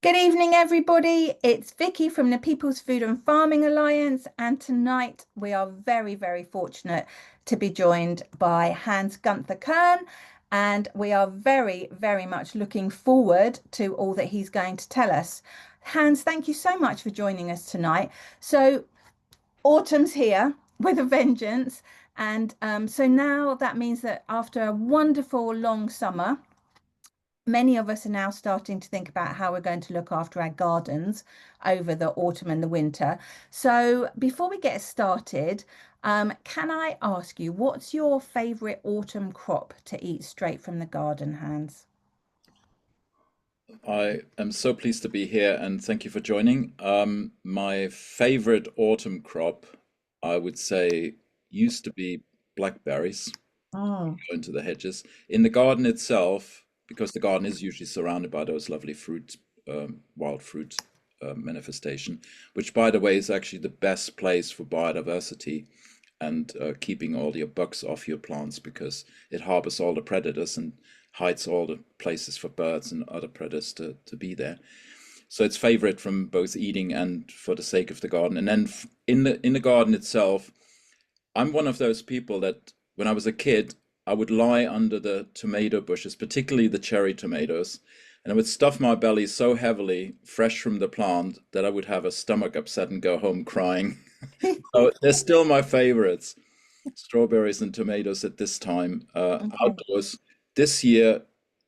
Good evening, everybody. It's Vicky from the People's Food and Farming Alliance, and tonight we are very, very fortunate to be joined by Hans Günther Kern, and we are very, very much looking forward to all that he's going to tell us. Hans, thank you so much for joining us tonight. So, autumn's here with a vengeance, and so now that means that after a wonderful long summer, many of us are now starting to think about how we're going to look after our gardens over the autumn and the winter. So before we get started, can I ask you, what's your favorite autumn crop to eat straight from the garden, Hans? I am so pleased to be here and thank you for joining. My favorite autumn crop, I would say, used to be blackberries. Mm. Go into the hedges. In the garden itself, because the garden is usually surrounded by those lovely fruit, wild fruit manifestation, which, by the way, is actually the best place for biodiversity and keeping all your bugs off your plants because it harbors all the predators and hides all the places for birds and other predators to be there. So it's favorite from both eating and for the sake of the garden. And then in the garden itself, I'm one of those people that when I was a kid, I would lie under the tomato bushes, particularly the cherry tomatoes, and I would stuff my belly so heavily, fresh from the plant, that I would have a stomach upset and go home crying. So they're still my favorites, strawberries and tomatoes at this time. Okay. Outdoors, this year,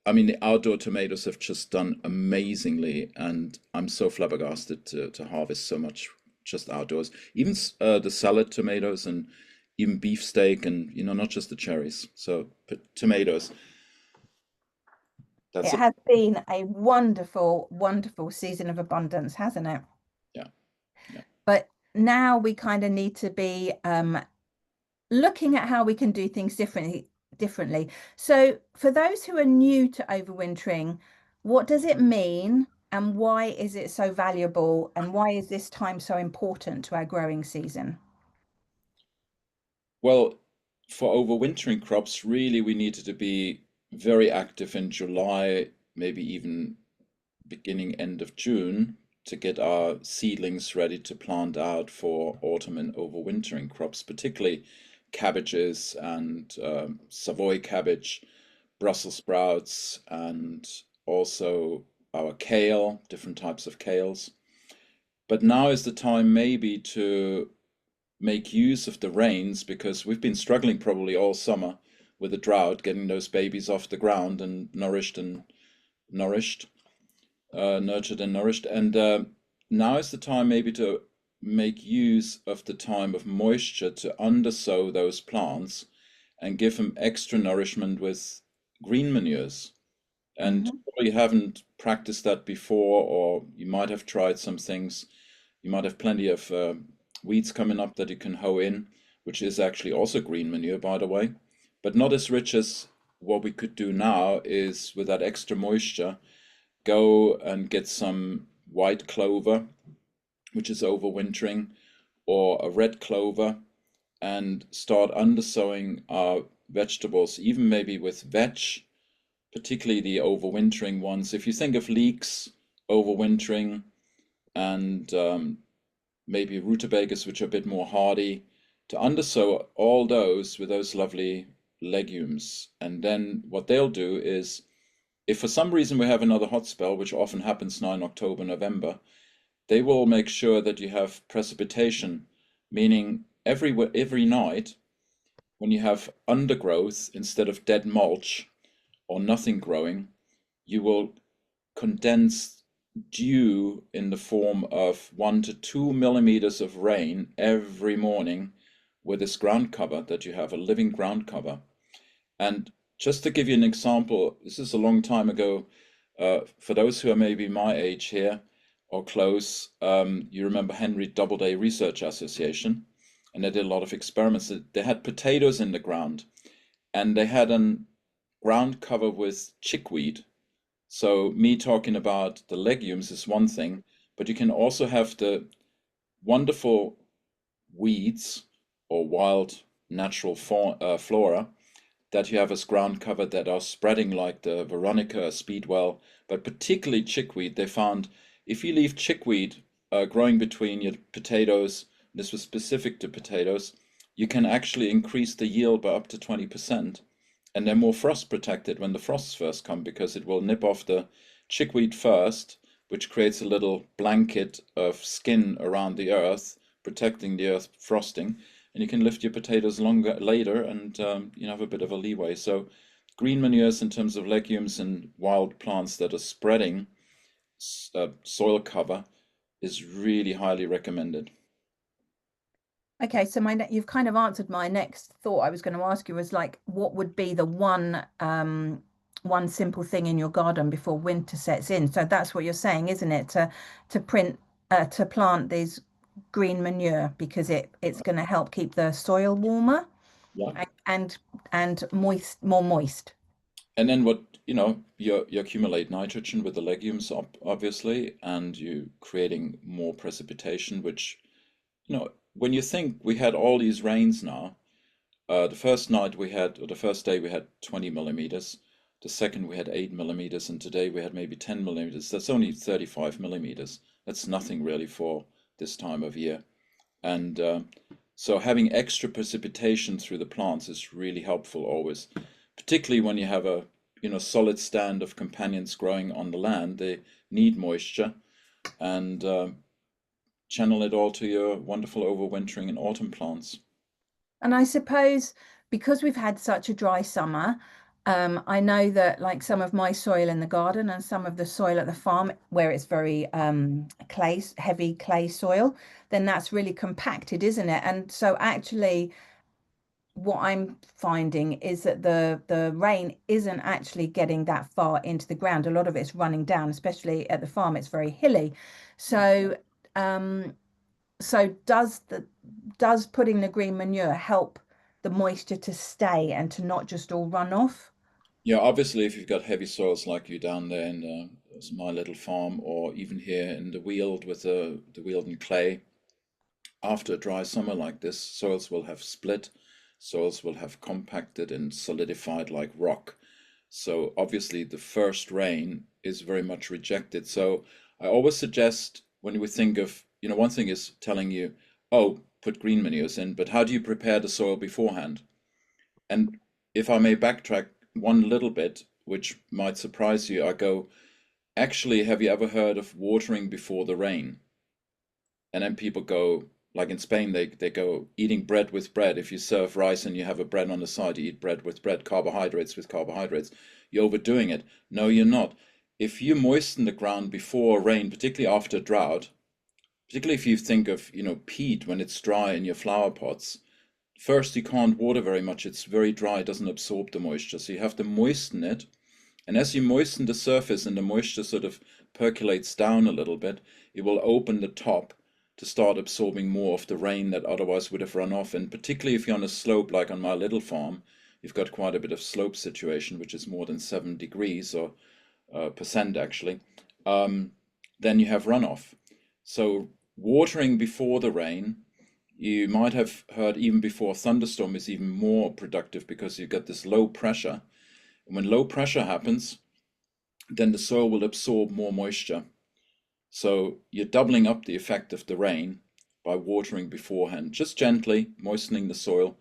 I mean, the outdoor tomatoes have just done amazingly, and I'm so flabbergasted to harvest so much just outdoors. Even the salad tomatoes and even beefsteak and not just the cherries. So tomatoes. It That's it. has been a wonderful, wonderful season of abundance, hasn't it? Yeah, yeah. But now we kind of need to be looking at how we can do things differently. So for those who are new to overwintering, what does it mean and why is it so valuable and why is this time so important to our growing season? Well, for overwintering crops, really we needed to be very active in July, maybe even beginning end of June to get our seedlings ready to plant out for autumn and overwintering crops, particularly cabbages and Savoy cabbage, Brussels sprouts, and also our kale, different types of kales. But now is the time maybe to make use of the rains because we've been struggling probably all summer with the drought, getting those babies off the ground and nourished nurtured and nourished. And now is the time maybe to make use of the time of moisture to undersow those plants and give them extra nourishment with green manures. And Mhm. probably haven't practiced that before, or you might have tried some things. You might have plenty of weeds coming up that you can hoe in, which is actually also green manure, by the way, but not as rich as what we could do now is with that extra moisture go and get some white clover, which is overwintering, or a red clover, and start undersowing our vegetables, even maybe with vetch, particularly the overwintering ones. If you think of leeks overwintering and maybe rutabagas, which are a bit more hardy, to undersow all those with those lovely legumes. And then what they'll do is if for some reason we have another hot spell, which often happens now in October, November, they will make sure that you have precipitation, meaning every night when you have undergrowth instead of dead mulch or nothing growing, you will condense dew in the form of 1 to 2 millimeters of rain every morning with this ground cover that you have, a living ground cover. And just to give you an example, this is a long time ago. For those who are maybe my age here or close, you remember Henry Doubleday Research Association, and they did a lot of experiments. They had potatoes in the ground, and they had a ground cover with chickweed. So me talking about the legumes is one thing, but you can also have the wonderful weeds or wild natural flora that you have as ground cover that are spreading like the Veronica, speedwell, but particularly chickweed. They found if you leave chickweed growing between your potatoes, this was specific to potatoes, you can actually increase the yield by up to 20%. And they're more frost protected when the frosts first come because it will nip off the chickweed first, which creates a little blanket of skin around the earth, protecting the earth frosting. And you can lift your potatoes longer later and you have a bit of a leeway. So green manures in terms of legumes and wild plants that are spreading soil cover is really highly recommended. Okay, so you've kind of answered my next thought I was going to ask you was like, what would be the one simple thing in your garden before winter sets in? So that's what you're saying, isn't it? To plant these green manure because it's going to help keep the soil warmer Yeah. and moist, more moist. And then what, you accumulate nitrogen with the legumes, obviously, and you creating more precipitation, which, when you think we had all these rains now, the first night we had, or the first day we had 20 millimeters, the second we had 8 millimeters, and today we had maybe 10 millimeters. That's only 35 millimeters. That's nothing really for this time of year. And so having extra precipitation through the plants is really helpful always, particularly when you have a solid stand of companions growing on the land. They need moisture, and channel it all to your wonderful overwintering and autumn plants. And I suppose because we've had such a dry summer, I know that like some of my soil in the garden and some of the soil at the farm where it's very heavy clay soil, then that's really compacted, isn't it? And so actually what I'm finding is that the rain isn't actually getting that far into the ground. A lot of it's running down, especially at the farm, it's very hilly. So um so does putting the green manure help the moisture to stay and to not just all run off? Yeah, obviously, if you've got heavy soils like you down there in my little farm, or even here in the Weald with the Weald and clay, after a dry summer like this, soils will have split, soils will have compacted and solidified like rock. So obviously, the first rain is very much rejected. So I always suggest when we think of, one thing is telling you, oh, put green manures in, but how do you prepare the soil beforehand? And if I may backtrack one little bit, which might surprise you, I go, actually, have you ever heard of watering before the rain? And then people go, like in Spain, they go eating bread with bread. If you serve rice and you have a bread on the side, you eat bread with bread, carbohydrates with carbohydrates. You're overdoing it. No, you're not. If you moisten the ground before rain, particularly after drought, particularly if you think of, peat when it's dry in your flower pots, first you can't water very much. It's very dry, it doesn't absorb the moisture. So you have to moisten it. And as you moisten the surface and the moisture sort of percolates down a little bit, it will open the top to start absorbing more of the rain that otherwise would have run off. And particularly if you're on a slope like on my little farm, you've got quite a bit of slope situation, which is more than 7 degrees or percent actually, then you have runoff. So watering before the rain, you might have heard even before a thunderstorm, is even more productive because you get this low pressure. And when low pressure happens, then the soil will absorb more moisture. So you're doubling up the effect of the rain by watering beforehand, just gently moistening the soil.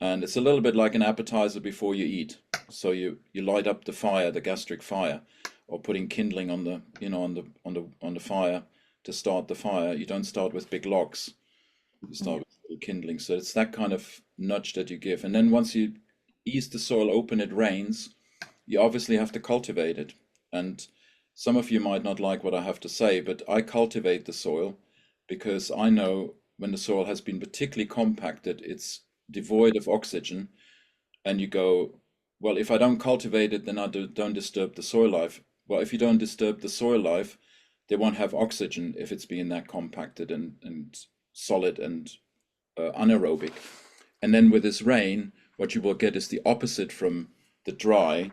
And it's a little bit like an appetizer before you eat. So you light up the fire, the gastric fire, or putting kindling on the on the fire to start the fire. You don't start with big logs. You start with kindling. So it's that kind of nudge that you give. And then once you ease the soil open, it rains, you obviously have to cultivate it. And some of you might not like what I have to say, but I cultivate the soil because I know when the soil has been particularly compacted, it's devoid of oxygen. And you go, well, if I don't cultivate it, then I don't disturb the soil life. Well, if you don't disturb the soil life, they won't have oxygen if it's being that compacted and solid and anaerobic. And then with this rain, what you will get is the opposite from the dry,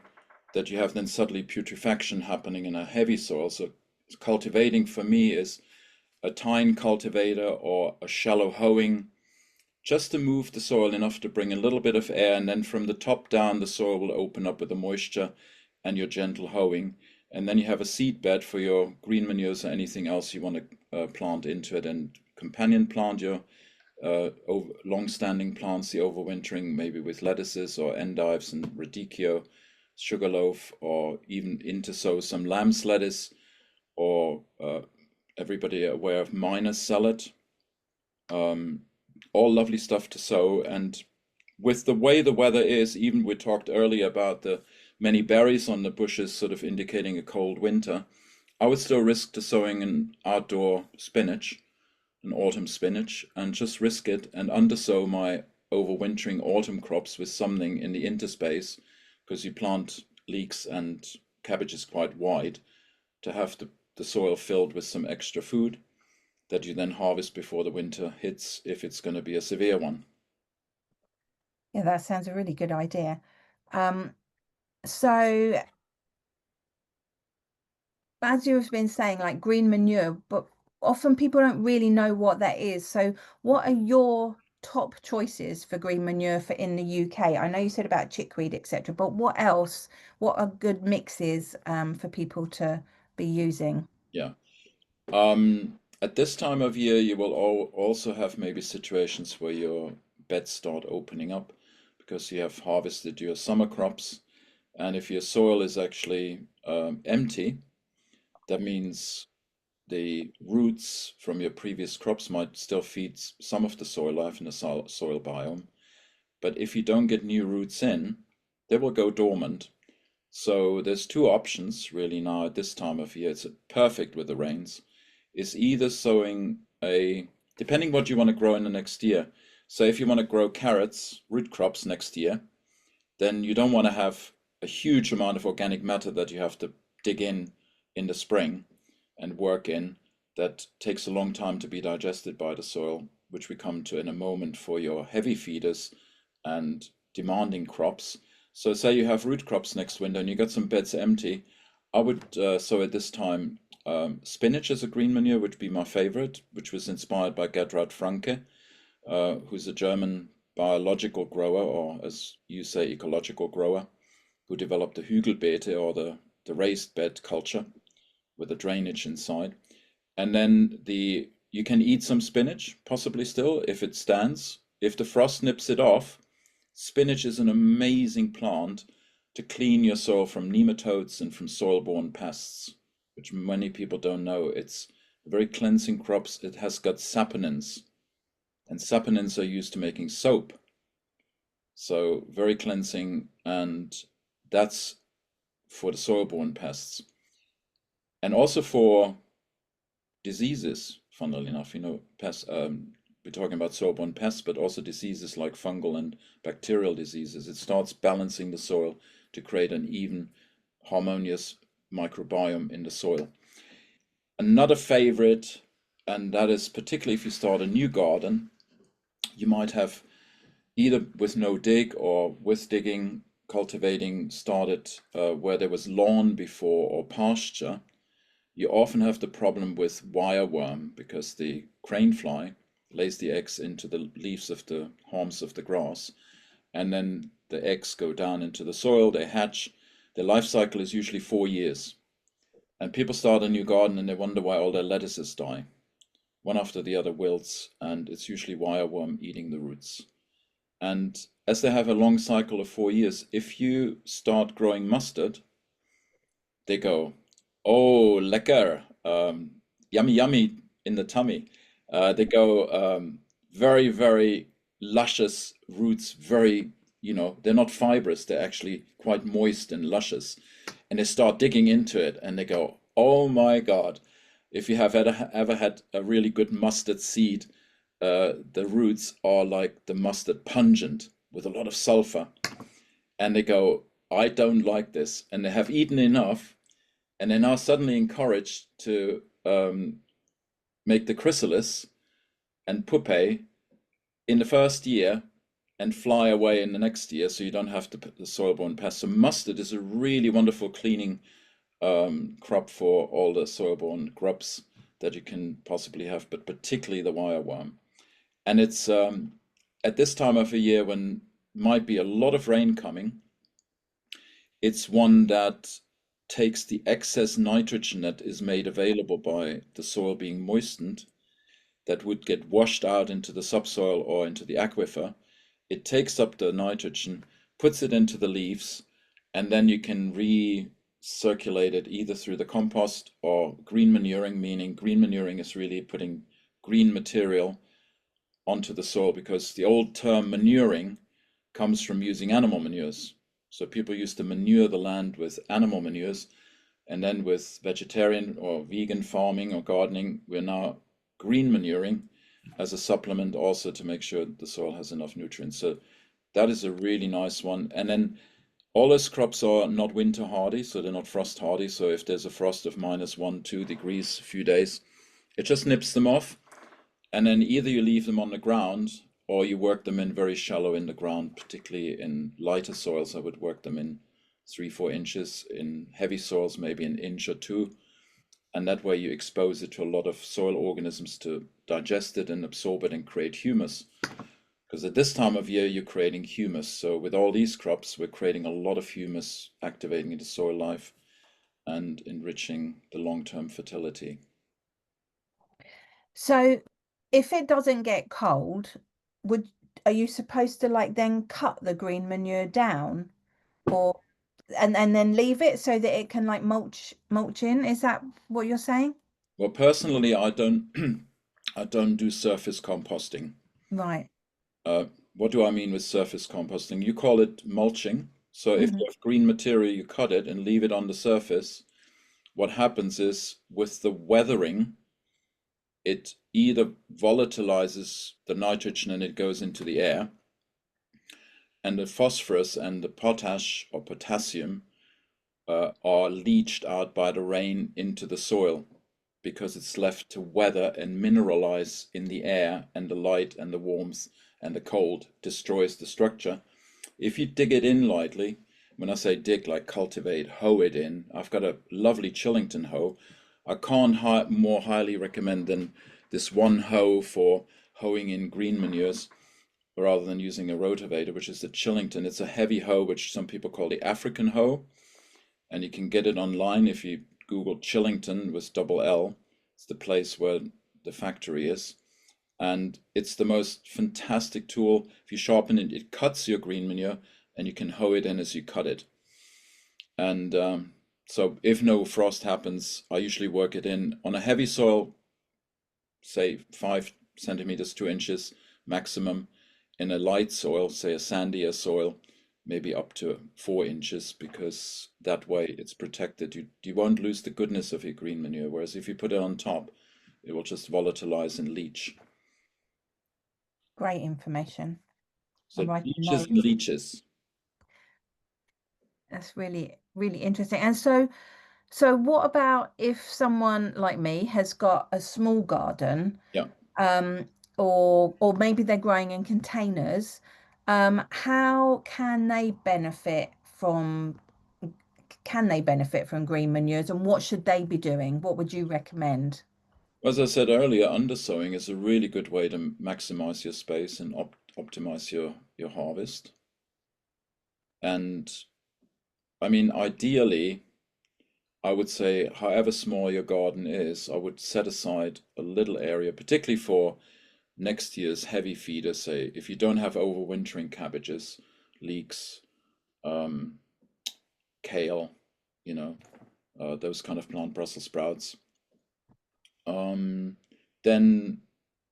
that you have then suddenly putrefaction happening in a heavy soil. So cultivating for me is a tine cultivator or a shallow hoeing just to move the soil enough to bring a little bit of air, and then from the top down, the soil will open up with the moisture and your gentle hoeing. And then you have a seed bed for your green manures or anything else you want to plant into it, and companion plant your long-standing plants, the overwintering, maybe with lettuces or endives and radicchio, sugarloaf, or even intersow some lamb's lettuce, or everybody aware of minus salad. All lovely stuff to sow. And with the way the weather is, even we talked earlier about the many berries on the bushes sort of indicating a cold winter, I would still risk to sowing an outdoor spinach, an autumn spinach, and just risk it and undersow my overwintering autumn crops with something in the interspace, because you plant leeks and cabbages quite wide, to have the soil filled with some extra food that you then harvest before the winter hits, if it's going to be a severe one. Yeah, that sounds a really good idea. Um, so as you've been saying, like green manure, but often people don't really know what that is. So what are your top choices for green manure for in the UK? I know you said about chickweed, etc., but what else? What are good mixes for people to be using? Yeah. At this time of year, you will also have maybe situations where your beds start opening up because you have harvested your summer crops. And if your soil is actually empty, that means the roots from your previous crops might still feed some of the soil life in the soil biome. But if you don't get new roots in, they will go dormant. So there's two options really now at this time of year. It's perfect with the rains. Is either sowing depending what you want to grow in the next year. So if you want to grow carrots, root crops next year, then you don't want to have a huge amount of organic matter that you have to dig in the spring and work in. That takes a long time to be digested by the soil, which we come to in a moment for your heavy feeders and demanding crops. So say you have root crops next winter and you got some beds empty, I would sow at this time spinach as a green manure, would be my favorite, which was inspired by Gertrud Franke, who's a German biological grower, or as you say, ecological grower, who developed the Hügelbeete, or the raised bed culture with the drainage inside. And then you can eat some spinach, possibly still, if it stands. If the frost nips it off, spinach is an amazing plant to clean your soil from nematodes and from soil-borne pests, which many people don't know. It's a very cleansing crop. It has got saponins, and saponins are used to making soap. So very cleansing, and that's for the soil-borne pests. And also for diseases, funnily enough, pests, we're talking about soil-borne pests, but also diseases like fungal and bacterial diseases. It starts balancing the soil to create an even, harmonious microbiome in the soil. Another favorite, and that is particularly if you start a new garden, you might have either with no dig or with digging, cultivating started where there was lawn before or pasture. You often have the problem with wireworm because the crane fly lays the eggs into the leaves of the haulms of the grass, and then the eggs go down into the soil, they hatch. Their life cycle is usually 4 years. And people start a new garden and they wonder why all their lettuces die. One after the other wilts, and it's usually wireworm eating the roots. And as they have a long cycle of 4 years, if you start growing mustard, they go, oh, lecker, yummy, yummy in the tummy. They go very, very luscious roots, very, they're not fibrous, they're actually quite moist and luscious. And they start digging into it and they go, oh my God, if you have ever had a really good mustard seed, the roots are like the mustard, pungent with a lot of sulfur. And they go, I don't like this. And they have eaten enough, and they're now suddenly encouraged to make the chrysalis and pupae in the first year and fly away in the next year, so you don't have to put the soil-borne pests. So mustard is a really wonderful cleaning crop for all the soil-borne grubs that you can possibly have, but particularly the wireworm. And it's at this time of the year when might be a lot of rain coming, it's one that takes the excess nitrogen that is made available by the soil being moistened, that would get washed out into the subsoil or into the aquifer. It takes up the nitrogen, puts it into the leaves, and then you can recirculate it either through the compost or green manuring, meaning green manuring is really putting green material onto the soil, because the old term manuring comes from using animal manures. So people used to manure the land with animal manures, and then with vegetarian or vegan farming or gardening, we're now green manuring as a supplement also to make sure the soil has enough nutrients. So that is a really nice one. And then all those crops are not winter hardy, so they're not frost hardy. So if there's a frost of -1, 2 degrees a few days, it just nips them off. And then either you leave them on the ground or you work them in very shallow in the ground, particularly in lighter soils. I would work them in 3, 4 inches. In heavy soils, maybe an inch or two. And that way you expose it to a lot of soil organisms to digest it and absorb it and create humus. Because at this time of year, you're creating humus. So with all these crops, we're creating a lot of humus, activating the soil life and enriching the long-term fertility. So if it doesn't get cold, would are you supposed to like then cut the green manure down or and then leave it so that it can like mulch in? Is that what you're saying? Well, personally, I don't I don't do surface composting. Right. What do I mean with surface composting? You call it mulching. So if Hmm. you have green material, you cut it and leave it on the surface. What happens is with the weathering, it either volatilizes the nitrogen and it goes into the air, and the phosphorus and the potash or potassium are leached out by the rain into the soil because it's left to weather and mineralize in the air, and the light and the warmth and the cold destroys the structure. If you dig it in lightly, when I say dig, like cultivate, hoe it in, I've got a lovely Chillington hoe. I can't more highly recommend than this one hoe for hoeing in green manures rather than using a rotavator, which is the Chillington. It's a heavy hoe, which some people call the African hoe, and you can get it online if you Google Chillington with double L. It's the place where the factory is. And it's the most fantastic tool. If you sharpen it, it cuts your green manure and you can hoe it in as you cut it. And so if no frost happens, I usually work it in on a heavy soil, say 5 centimeters, 2 inches maximum. In a light soil, say a sandier soil, maybe up to 4 inches, because that way it's protected. You won't lose the goodness of your green manure, whereas if you put it on top, it will just volatilize and leach. Great information. I'm So writing leeches and notes. leeches. That's really, really interesting. And so what about if someone like me has got a small garden, Yeah. um, or maybe they're growing in containers, how can they benefit from green manures and what should they be doing? What would you recommend? As I said earlier, undersowing is a really good way to maximize your space and optimize your harvest. And I mean, ideally, I would say, however small your garden is, I would set aside a little area, particularly for next year's heavy feeders. Say, if you don't have overwintering cabbages, leeks, um, kale, you know, those kind of plant, Brussels sprouts, um, then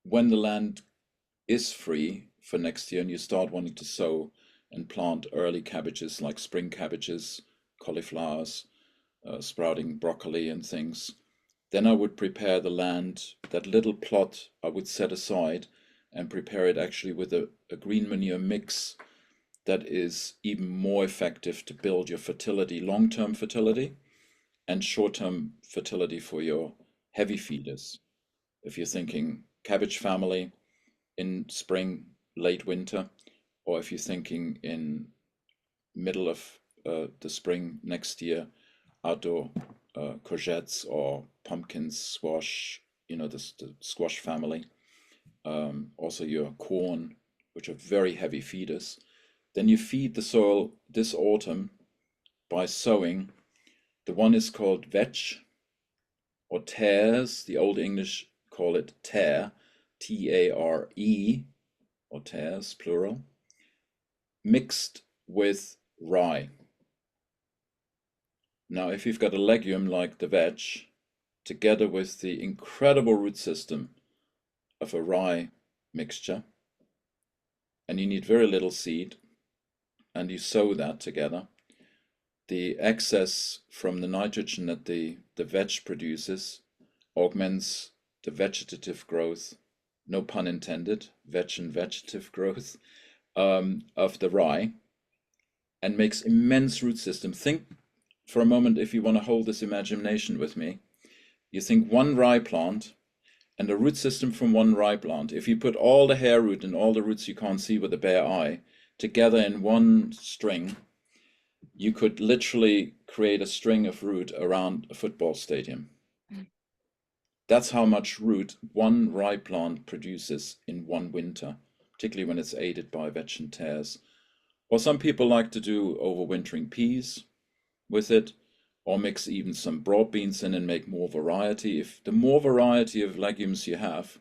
when the land is free for next year and you start wanting to sow and plant early cabbages like spring cabbages, cauliflowers, sprouting broccoli and things, then I would prepare the land, that little plot I would set aside and prepare it actually with a green manure mix that is even more effective to build your fertility, long-term fertility and short-term fertility for your heavy feeders. If you're thinking cabbage family in spring, late winter, or if you're thinking in middle of the spring next year, outdoor courgettes or pumpkins, squash, the squash family. Also your corn, which are very heavy feeders. Then you feed the soil this autumn by sowing. The one is called vetch or tares. The Old English call it tare, T-A-R-E, or tares, plural, mixed with rye. Now, if you've got a legume like the vetch, together with the incredible root system of a rye mixture, and you need very little seed, and you sow that together, the excess from the nitrogen that the vetch produces augments the vegetative growth, no pun intended, vetch and vegetative growth of the rye, and makes immense root system. Think for a moment, if you want to hold this imagination with me, you think one rye plant and the root system from one rye plant. If you put all the hair root and all the roots you can't see with a bare eye together in one string, you could literally create a string of root around a football stadium. That's how much root one rye plant produces in one winter, particularly when it's aided by vetch and tares. Or some people like to do overwintering peas with it, or mix even some broad beans in and make more variety. If the more variety of legumes you have,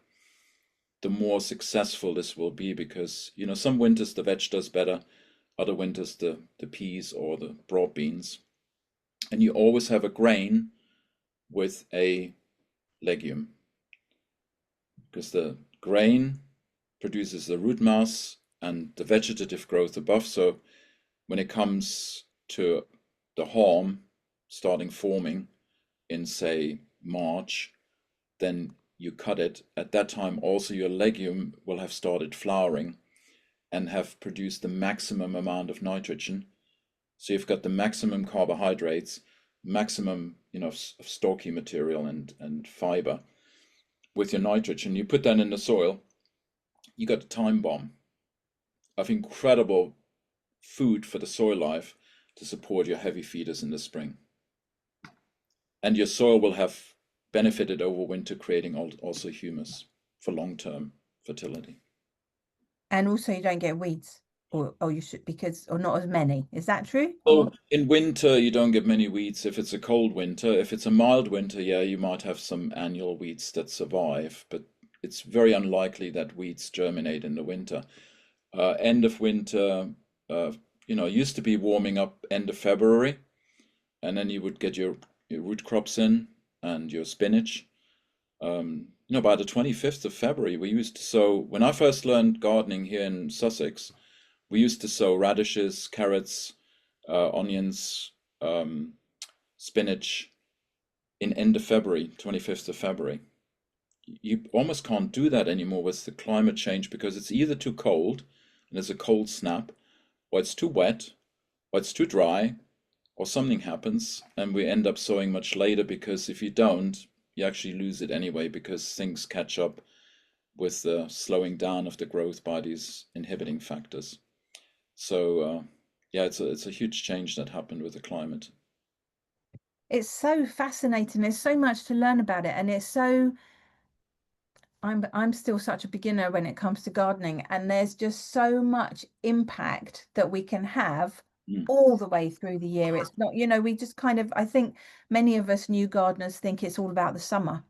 the more successful this will be, because some winters the vetch does better, other winters the peas or the broad beans. And you always have a grain with a legume, because the grain produces the root mass and the vegetative growth above. So when it comes to the haulm starting forming in, say, March, then you cut it. At that time also your legume will have started flowering and have produced the maximum amount of nitrogen. So you've got the maximum carbohydrates, maximum of stalky material and fiber with your nitrogen. You put that in the soil, you got a time bomb of incredible food for the soil life to support your heavy feeders in the spring. And your soil will have benefited over winter, creating also humus for long-term fertility. And also you don't get weeds, or you should, because, or not as many. Is that true? So in winter, you don't get many weeds if it's a cold winter. If it's a mild winter, yeah, you might have some annual weeds that survive, but it's very unlikely that weeds germinate in the winter. End of winter, used to be warming up end of February, and then you would get your root crops in and your spinach. By the 25th of February, we used to sow, when I first learned gardening here in Sussex, we used to sow radishes, carrots, onions, spinach in end of February, 25th of February. You almost can't do that anymore with the climate change, because it's either too cold and there's a cold snap, or it's too wet, or it's too dry, or something happens and we end up sowing much later, because if you don't, you actually lose it anyway, because things catch up with the slowing down of the growth by these inhibiting factors. So yeah, it's a huge change that happened with the climate. It's so fascinating. There's so much to learn about it, and it's so I'm still such a beginner when it comes to gardening, and there's just so much impact that we can have Mm. all the way through the year. It's not, we just kind of, I think many of us new gardeners think it's all about the summer.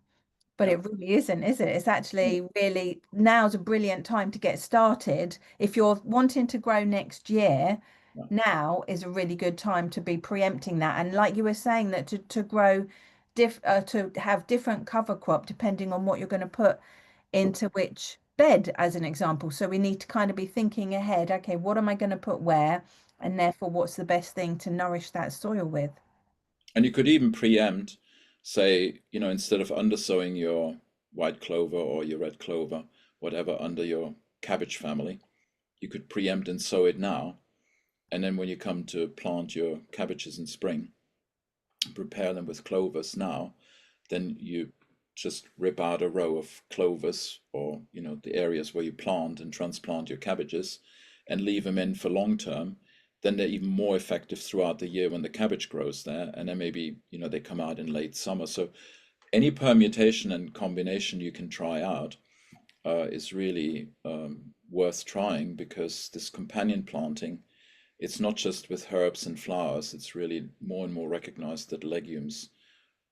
But Yeah. it really isn't, is it? It's actually really, now's a brilliant time to get started. If you're wanting to grow next year, Yeah. now is a really good time to be preempting that. And like you were saying, that to grow to have different cover crop depending on what you're going to put into which bed, as an example. So we need to kind of be thinking ahead. Okay, what am I going to put where? And therefore, what's the best thing to nourish that soil with? And you could even preempt, say, instead of undersowing your white clover or your red clover, whatever, under your cabbage family, you could preempt and sow it now. And then when you come to plant your cabbages in spring, prepare them with clovers now, then you just rip out a row of clovers, or the areas where you plant and transplant your cabbages, and leave them in for long term. Then they're even more effective throughout the year when the cabbage grows there, and then maybe they come out in late summer. So any permutation and combination you can try out is really worth trying, because this companion planting, it's not just with herbs and flowers, it's really more and more recognized that legumes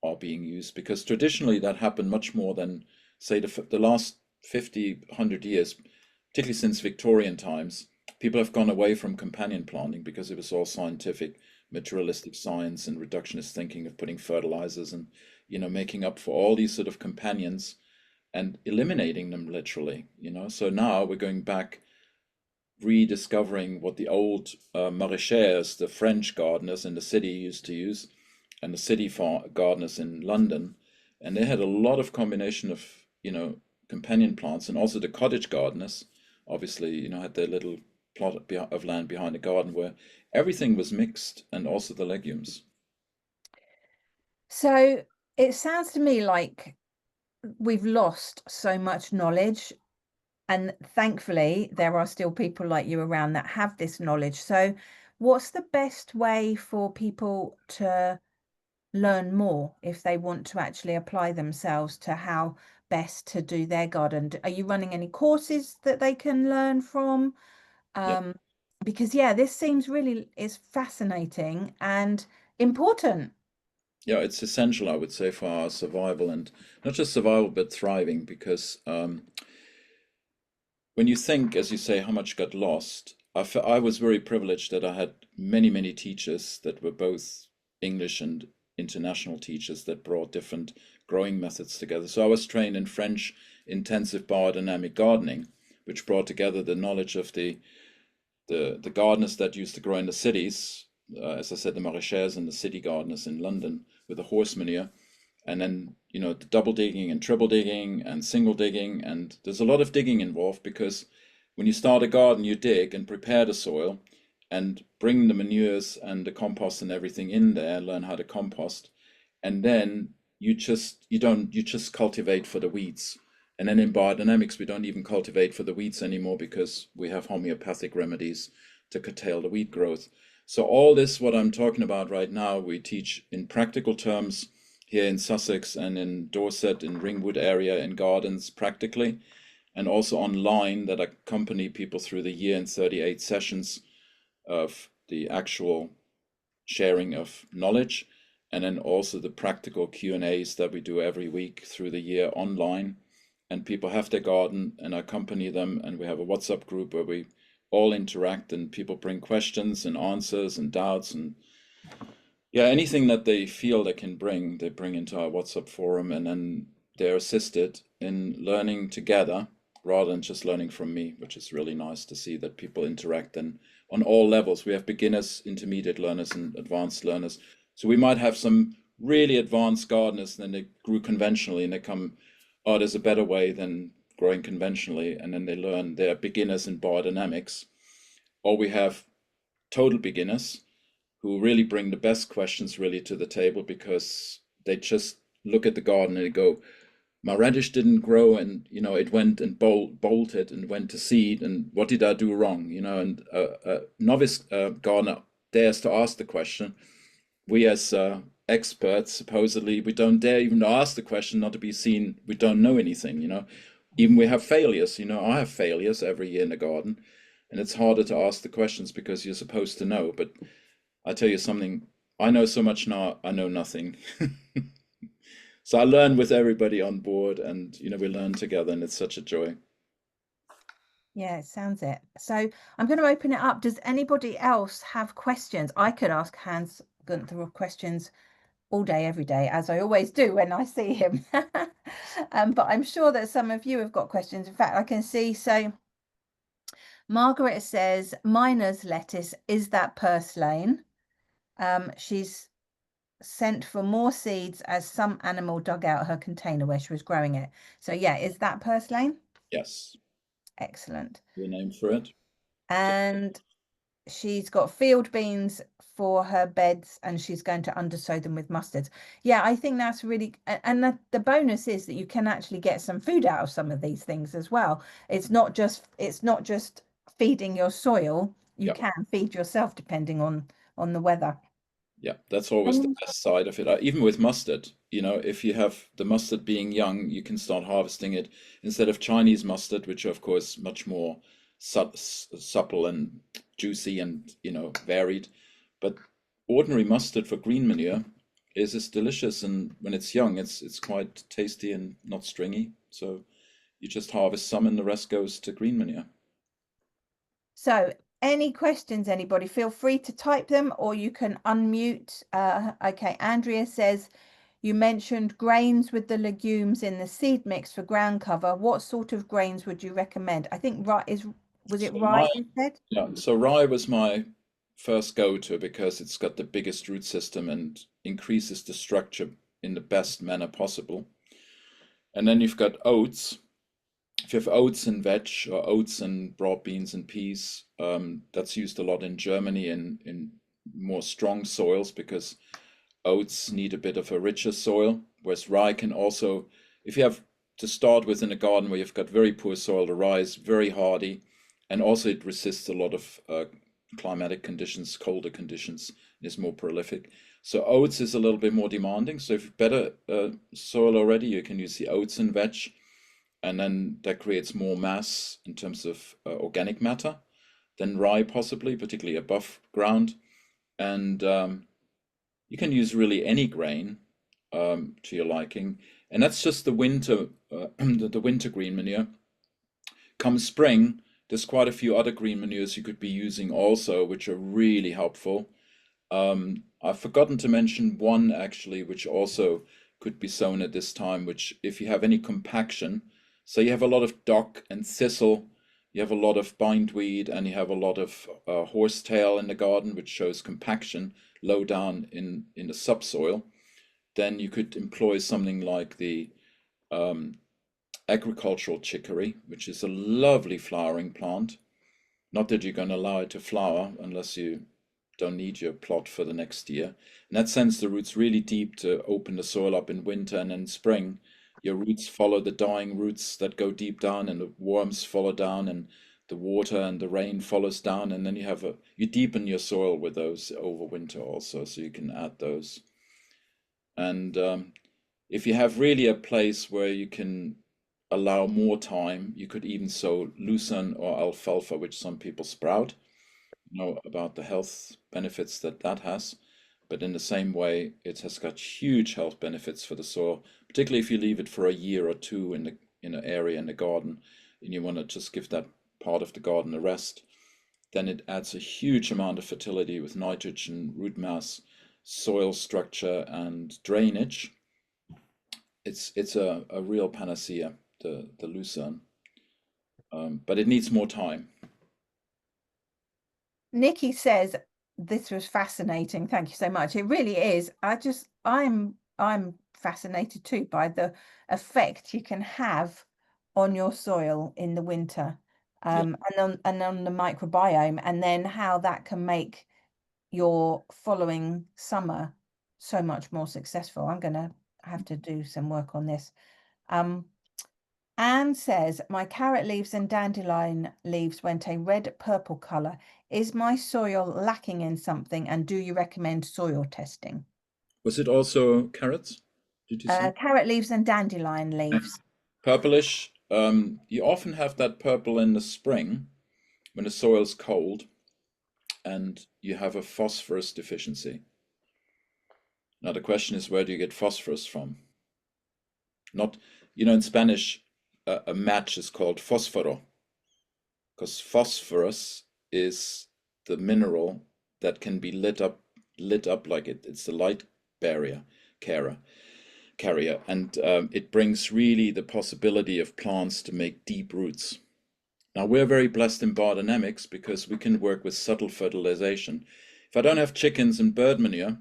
are being used, because traditionally that happened much more than, say, the last 50, 100 years, particularly since Victorian times. People have gone away from companion planting because it was all scientific, materialistic science and reductionist thinking of putting fertilizers and, making up for all these sort of companions and eliminating them literally, So now we're going back, rediscovering what the old maraîchers, the French gardeners in the city used to use, and the city gardeners in London, and they had a lot of combination of companion plants, and also the cottage gardeners, obviously, had their little plot of land behind the garden where everything was mixed, and also the legumes. So it sounds to me like we've lost so much knowledge, and thankfully there are still people like you around that have this knowledge. So what's the best way for people to learn more if they want to actually apply themselves to how best to do their garden? Are you running any courses that they can learn from? Yeah, Because yeah, this seems really is fascinating and important. yeah, it's essential, I would say, for our survival, and not just survival but thriving, because when you think, as you say, how much got lost, I was very privileged that I had many, many teachers that were both English and international teachers that brought different growing methods together. So I was trained in French intensive biodynamic gardening, which brought together the knowledge of the gardeners that used to grow in the cities, as I said, the maraîchers and the city gardeners in London with the horse manure, and then the double digging and triple digging and single digging, and there's a lot of digging involved, because when you start a garden you dig and prepare the soil and bring the manures and the compost and everything in there, learn how to compost, and then you just cultivate for the weeds. And then in biodynamics we don't even cultivate for the weeds anymore, because we have homeopathic remedies to curtail the weed growth. So all this what I'm talking about right now we teach in practical terms here in Sussex and in Dorset, in Ringwood area, in gardens practically, and also online, that accompany people through the year in 38 sessions of the actual sharing of knowledge, and then also the practical Q&As that we do every week through the year online. And people have their garden and I accompany them, and we have a WhatsApp group where we all interact, and people bring questions and answers and doubts, and yeah, anything that they feel they bring into our WhatsApp forum, and then they're assisted in learning together rather than just learning from me, which is really nice to see that people interact, and on all levels. We have beginners, intermediate learners, and advanced learners. So we might have some really advanced gardeners, and then they grew conventionally, and they come, oh, there's a better way than growing conventionally, and then they learn. They're beginners in biodynamics. Or we have total beginners who really bring the best questions really to the table, because they just look at the garden and they go, my radish didn't grow, and it went and bolted and went to seed, and what did I do wrong? And a novice gardener dares to ask the question. We as experts, supposedly, we don't dare even to ask the question, not to be seen we don't know anything. Even we have failures. I have failures every year in the garden, and it's harder to ask the questions because you're supposed to know. But I tell you something, I know so much now, I know nothing. So I learn with everybody on board, and we learn together, and it's such a joy. Yeah, it sounds it. So I'm going to open it up. Does anybody else have questions? I could ask Hans Günther questions all day, every day, as I always do when I see him. But I'm sure that some of you have got questions. In fact, I can see. So Margaret says, miner's lettuce, is that purslane? She's sent for more seeds as some animal dug out her container where she was growing it. So yeah, is that purslane? Yes, Excellent. the name for it. And she's got field beans for her beds, and she's going to undersow them with mustards. Yeah, I think that's really, and the bonus is that you can actually get some food out of some of these things as well. It's not just feeding your soil. You Yeah, can feed yourself depending on the weather. yeah, that's always the Um, best side of it. Even with mustard, if you have the mustard being young, you can start harvesting it instead of Chinese mustard, which are of course much more supple and juicy and varied. But ordinary mustard for green manure is delicious, and when it's young, it's quite tasty and not stringy. So you just harvest some, and the rest goes to green manure. So any questions, anybody, feel free to type them, or you can unmute. Okay, Andrea says, you mentioned grains with the legumes in the seed mix for ground cover. What sort of grains would you recommend? I think was it So rye you said? so rye was my first go-to because it's got the biggest root system and increases the structure in the best manner possible. And then you've got oats. If you have oats and veg, or oats and broad beans and peas, that's used a lot in Germany in more strong soils because oats need a bit of a richer soil, whereas rye can also, if you have to start with in a garden where you've got very poor soil, the rye is very hardy, and also it resists a lot of climatic conditions, colder conditions, is more prolific. So oats is a little bit more demanding. So if you've better soil already, you can use the oats and veg, and then that creates more mass in terms of organic matter than rye possibly, particularly above ground. And you can use really any grain to your liking, and that's just the winter the winter green manure. Come spring, there's quite a few other green manures you could be using also, which are really helpful. I've forgotten to mention one actually, which also could be sown at this time, which if you have any compaction, so you have a lot of dock and thistle, you have a lot of bindweed, and you have a lot of horsetail in the garden, which shows compaction low down in the subsoil, then you could employ something like the um, agricultural chicory, which is a lovely flowering plant. Not that you're going to allow it to flower unless you don't need your plot for the next year. And that sends the roots really deep to open the soil up in winter, and in spring, your roots follow the dying roots that go deep down, and the worms follow down, and the water and the rain follows down, and then you deepen your soil with those over winter also, so you can add those. And if you have really a place where you can allow more time, you could even sow lucerne or alfalfa, which some people sprout. You know about the health benefits that has. But in the same way, it has got huge health benefits for the soil, particularly if you leave it for a year or two in an area in the garden, and you want to just give that part of the garden a rest. Then it adds a huge amount of fertility with nitrogen, root mass, soil structure, and drainage. It's a real panacea, the lucerne, but it needs more time. Nikki says this was fascinating. Thank you so much. It really is. I'm fascinated too by the effect you can have on your soil in the winter, Yeah. and on the microbiome, and then how that can make your following summer so much more successful. I'm going to have to do some work on this. Anne says, my carrot leaves and dandelion leaves went a red-purple colour. Is my soil lacking in something, and do you recommend soil testing? Was it also carrots? Did you say? Carrot leaves and dandelion leaves. Purplish. You often have that purple in the spring when the soil's cold and you have a phosphorus deficiency. Now the question is, where do you get phosphorus from? Not, in Spanish, a match is called fósforo, because phosphorus is the mineral that can be lit up like it's the light barrier carrier, and it brings really the possibility of plants to make deep roots. Now we're very blessed in biodynamics because we can work with subtle fertilization. If I don't have chickens and bird manure,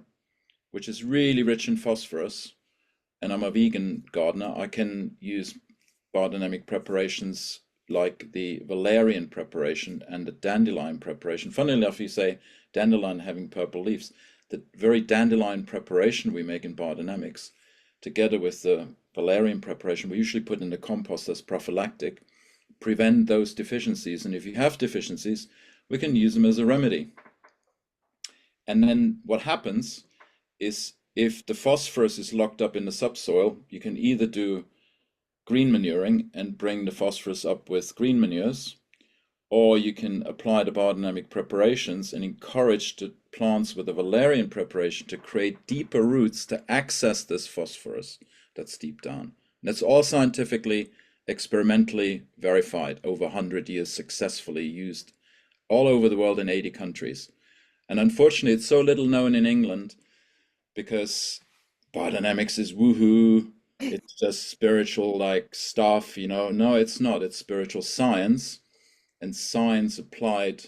which is really rich in phosphorus, and I'm a vegan gardener, I can use biodynamic preparations like the valerian preparation and the dandelion preparation. Funnily enough, you say dandelion having purple leaves. The very dandelion preparation we make in biodynamics, together with the valerian preparation, we usually put in the compost as prophylactic, prevent those deficiencies. And if you have deficiencies, we can use them as a remedy. And then what happens is, if the phosphorus is locked up in the subsoil, you can either do green manuring and bring the phosphorus up with green manures, or you can apply the biodynamic preparations and encourage the plants with the valerian preparation to create deeper roots to access this phosphorus that's deep down. And that's all scientifically, experimentally verified, over 100 years successfully used all over the world in 80 countries. And unfortunately, it's so little known in England because biodynamics is woohoo. It's just spiritual like stuff, you know. No, it's not. It's spiritual science, and science applied,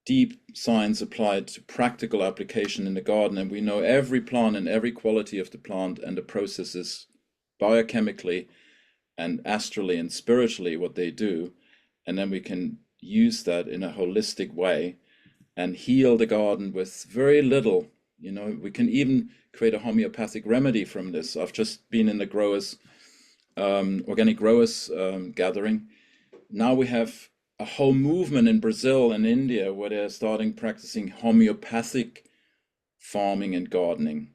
deep science applied to practical application in the garden. And we know every plant and every quality of the plant and the processes biochemically and astrally and spiritually what they do. And then we can use that in a holistic way and heal the garden with very little. You know, we can even create a homeopathic remedy from this. I've just been in the organic growers gathering. Now we have a whole movement in Brazil and India where they're starting practicing homeopathic farming and gardening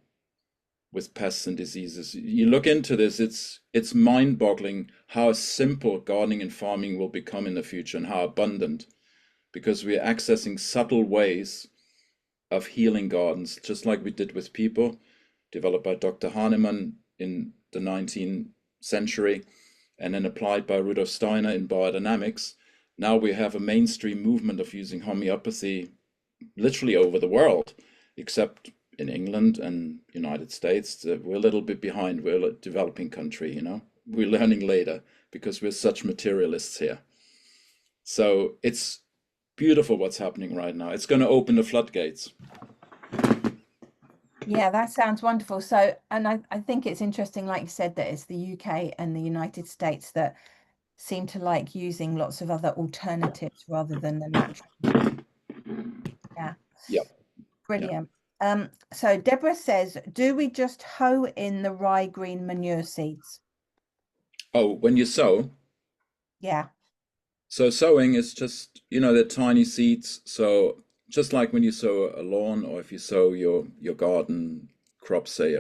with pests and diseases. You look into this, it's mind-boggling how simple gardening and farming will become in the future and how abundant, because we're accessing subtle ways of healing gardens, just like we did with people, developed by Dr. Hahnemann in the 19th century, and then applied by Rudolf Steiner in biodynamics. Now we have a mainstream movement of using homeopathy literally over the world, except in England and United States. We're a little bit behind. We're a developing country, you know. We're learning later because we're such materialists here. So it's beautiful what's happening right now. It's going to open the floodgates. Yeah, that sounds wonderful. So, and I think it's interesting, like you said, that it's the UK and the United States that seem to like using lots of other alternatives rather than the natural. Yeah, Yep. brilliant. So Deborah says, do we just hoe in the rye green manure seeds? Oh, when you sow, Yeah, so sowing is just, you know, they're tiny seeds. So just like when you sow a lawn, or if you sow your garden crops, say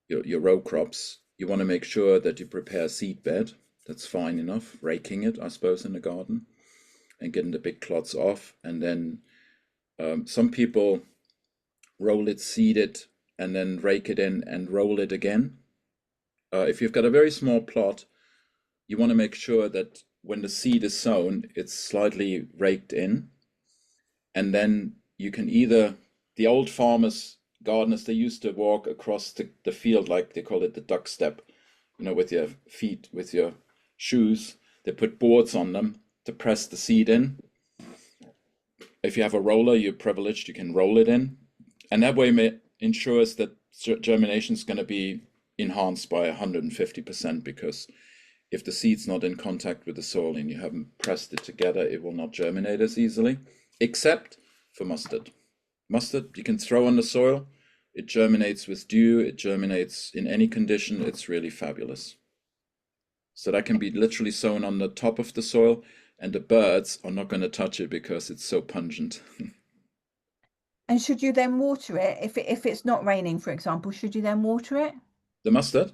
your row crops, you want to make sure that you prepare a seed bed. That's fine enough. Raking it, I suppose, in the garden and getting the big clods off. And then some people roll it, seed it, and then rake it in and roll it again. If you've got a very small plot, you want to make sure that when the seed is sown, it's slightly raked in. And then you can either, the old farmers, gardeners, they used to walk across the field like they call it the duck step, you know, with your feet, with your shoes. They put boards on them to press the seed in. If you have a roller, you're privileged, you can roll it in. And that way ensures that germination is going to be enhanced by 150%, because if the seed's not in contact with the soil and you haven't pressed it together, it will not germinate as easily, except for mustard. Mustard you can throw on the soil, it germinates with dew, it germinates in any condition, it's really fabulous. So that can be literally sown on the top of the soil, and the birds are not going to touch it because it's so pungent. and should you then water it if it's not raining, for example? Should you then water it? The mustard?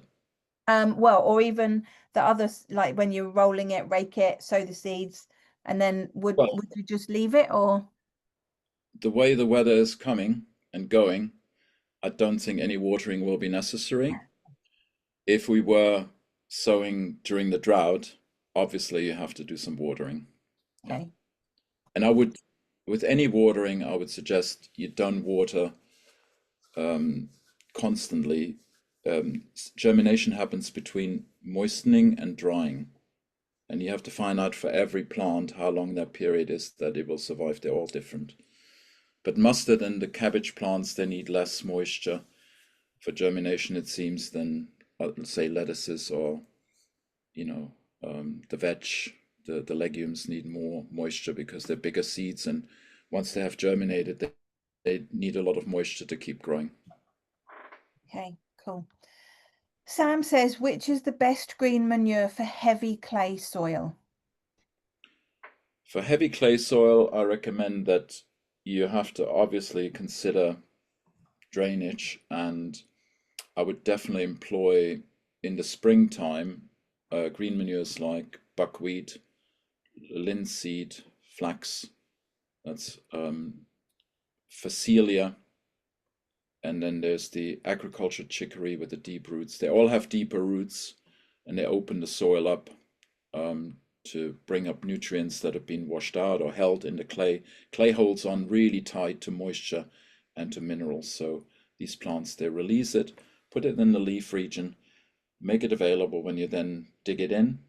Well, or even the others, like when you're rolling it, rake it, sow the seeds, and then would Well, you just leave it, or? the way the weather is coming and going, I don't think any watering will be necessary. If we were sowing during the drought, obviously you have to do some watering. Yeah. Okay. And I would, with any watering, I would suggest you don't water constantly. Germination happens between moistening and drying. And you have to find out for every plant how long that period is that it will survive. They're all different. But mustard and the cabbage plants, they need less moisture for germination, it seems, than, let's say, lettuces or, you know, the veg, the legumes need more moisture because they're bigger seeds. And once they have germinated, they need a lot of moisture to keep growing. Okay, cool. Sam says, which is the best green manure for heavy clay soil? For heavy clay soil, I recommend that you have to obviously consider drainage, and I would definitely employ in the springtime green manures like buckwheat, linseed, flax, that's Phacelia, and then there's the agriculture chicory with the deep roots. They all have deeper roots, and they open the soil up to bring up nutrients that have been washed out or held in the clay. Clay holds on really tight to moisture and to minerals. So these plants, they release it, put it in the leaf region, make it available. When you then dig it in,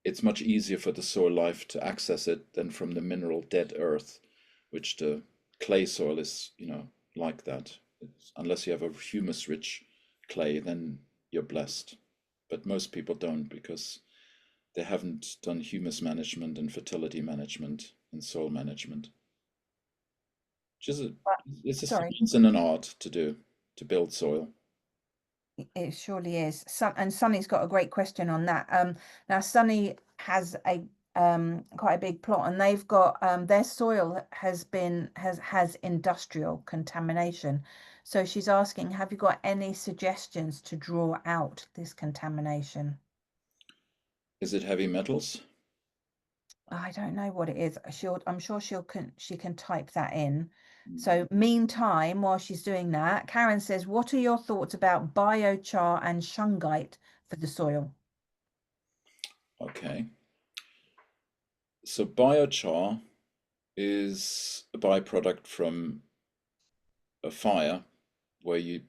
it's much easier for the soil life to access it than from the mineral dead earth, which the clay soil is, like that. Unless you have a humus-rich clay, then you're blessed. But most people don't, because they haven't done humus management and fertility management and soil management. It's a Sorry, science and an art to do, to build soil. it surely is. And Sunny's got a great question on that. Now Sunny has a quite a big plot, and they've got their soil has industrial contamination. So she's asking, have you got any suggestions to draw out this contamination? Is it heavy metals? I don't know what it is. I'm sure she can type that in. So meantime, while she's doing that, Karen says, what are your thoughts about biochar and shungite for the soil? Okay. So biochar is a byproduct from a fire where you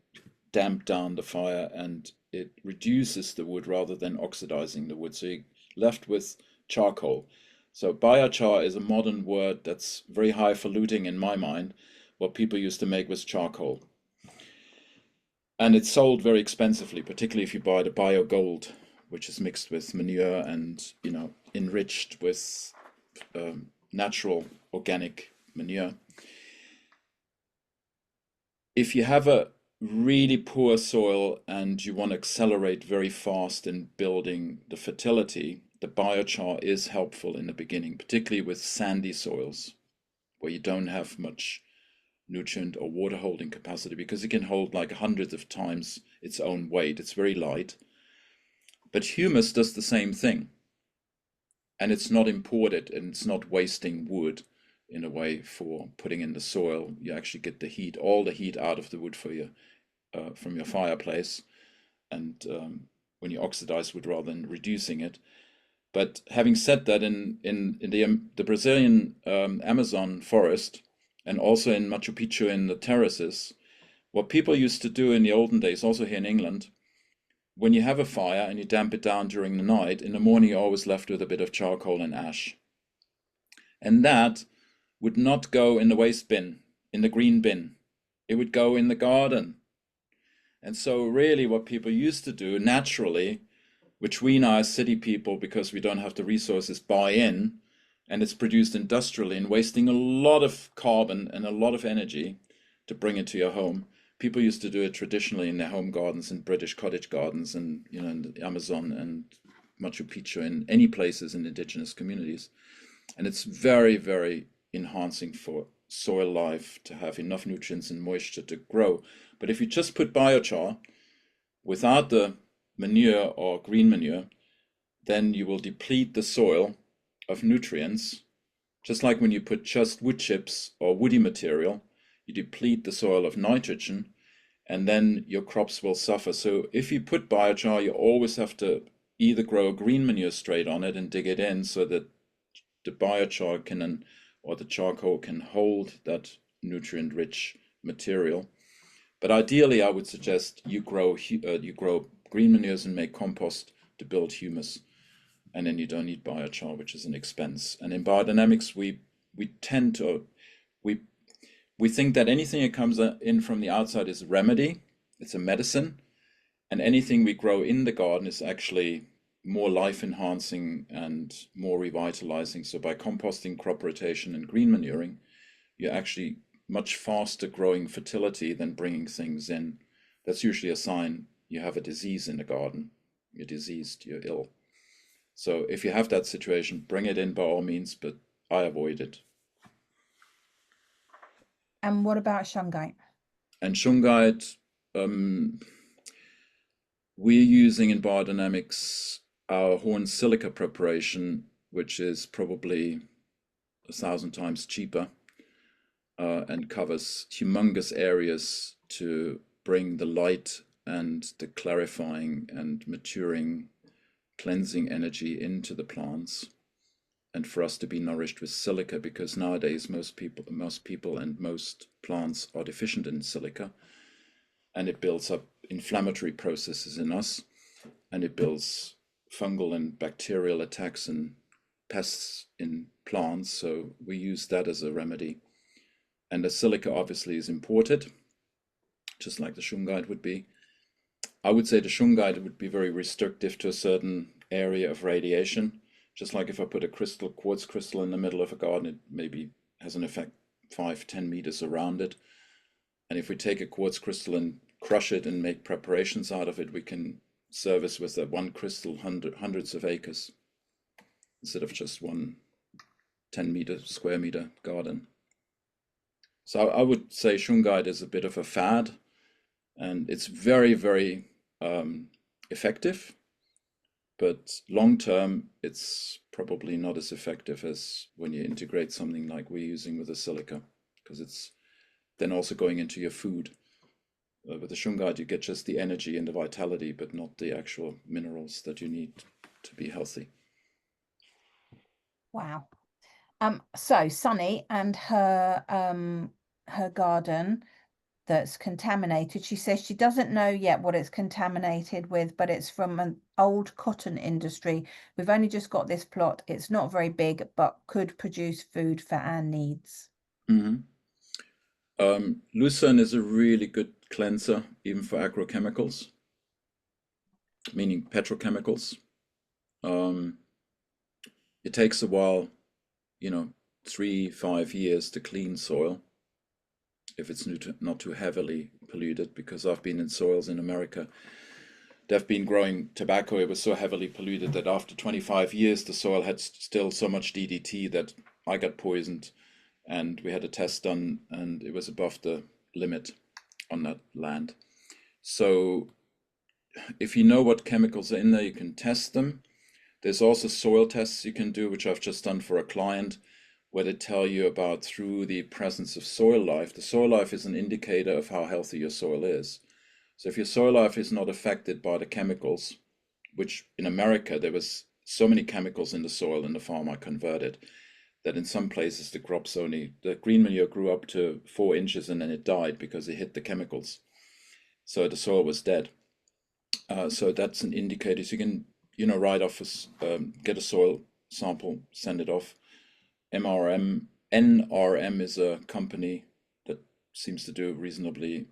damp down the fire and it reduces the wood rather than oxidizing the wood. So you're left with charcoal. So biochar is a modern word that's very highfalutin in my mind. What people used to make was charcoal. And it's sold very expensively, particularly if you buy the bio gold, which is mixed with manure and, enriched with natural organic manure. If you have a really poor soil and you want to accelerate very fast in building the fertility, the biochar is helpful in the beginning, particularly with sandy soils where you don't have much nutrient or water holding capacity, because it can hold like hundreds of times its own weight. It's very light. But humus does the same thing. And it's not imported and it's not wasting wood in a way for putting in the soil. You actually get the heat, all the heat out of the wood for your from your fireplace, and when you oxidize wood rather than reducing it. But having said that, in the Brazilian Amazon forest and also in Machu Picchu in the terraces, what people used to do in the olden days, also here in England, when you have a fire and you damp it down during the night, in the morning you're always left with a bit of charcoal and ash. And that would not go in the waste bin, in the green bin. It would go in the garden. And so really what people used to do naturally, which we now as city people, because we don't have the resources, buy in, and it's produced industrially and wasting a lot of carbon and a lot of energy to bring it to your home. People used to do it traditionally in their home gardens and British cottage gardens and in the Amazon and Machu Picchu and any places in indigenous communities. And it's very, very enhancing for soil life to have enough nutrients and moisture to grow. But if you just put biochar without the manure or green manure, then you will deplete the soil of nutrients. Just like when you put just wood chips or woody material, you deplete the soil of nitrogen, and then your crops will suffer. So if you put biochar, you always have to either grow a green manure straight on it and dig it in so that the biochar can, or the charcoal can hold that nutrient-rich material. But ideally, I would suggest you grow green manures and make compost to build humus, and then you don't need biochar, which is an expense. And in biodynamics, we tend to we think that anything that comes in from the outside is a remedy, it's a medicine, and anything we grow in the garden is actually more life enhancing and more revitalizing. So by composting, crop rotation, and green manuring, you're actually much faster growing fertility than bringing things in. That's usually a sign you have a disease in the garden. You're diseased, you're ill. So if you have that situation, bring it in by all means, but I avoid it. And what about shungite? And shungite, we're using in biodynamics our horn silica preparation, which is probably 1,000 times cheaper, and covers humongous areas to bring the light and the clarifying and maturing, cleansing energy into the plants, and for us to be nourished with silica, because nowadays most people and most plants are deficient in silica, and it builds up inflammatory processes in us, and it builds fungal and bacterial attacks and pests in plants. So we use that as a remedy. And the silica obviously is imported, just like the shungite would be. I would say the shungite would be very restrictive to a certain area of radiation. Just like if I put a quartz crystal in the middle of a garden, it maybe has an effect 5-10 meters around it. And if we take a quartz crystal and crush it and make preparations out of it, we can service with that one crystal hundreds of acres instead of just one 10 square meter garden. So I would say shungite is a bit of a fad, and it's very, very effective, but long term, it's probably not as effective as when you integrate something like we're using with the silica, because it's then also going into your food. With the shungite, you get just the energy and the vitality, but not the actual minerals that you need to be healthy. Wow. So Sunny and her garden that's contaminated. She says she doesn't know yet what it's contaminated with, but it's from an old cotton industry. We've only just got this plot. It's not very big, but could produce food for our needs. Mm-hmm. Lucerne is a really good cleanser, even for agrochemicals, meaning petrochemicals. It takes a while, 3-5 years to clean soil if it's not too heavily polluted, because I've been in soils in America. They've been growing tobacco. It was so heavily polluted that after 25 years, the soil had still so much DDT that I got poisoned. And we had a test done, and it was above the limit on that land. So if you know what chemicals are in there, you can test them. There's also soil tests you can do, which I've just done for a client, where they tell you about, through the presence of soil life. The soil life is an indicator of how healthy your soil is. So if your soil life is not affected by the chemicals, which in America, there was so many chemicals in the soil in the farm I converted, that in some places the green manure grew up to 4 inches and then it died because it hit the chemicals. So the soil was dead. So that's an indicator. So you can, write off, get a soil sample, send it off. NRM is a company that seems to do reasonably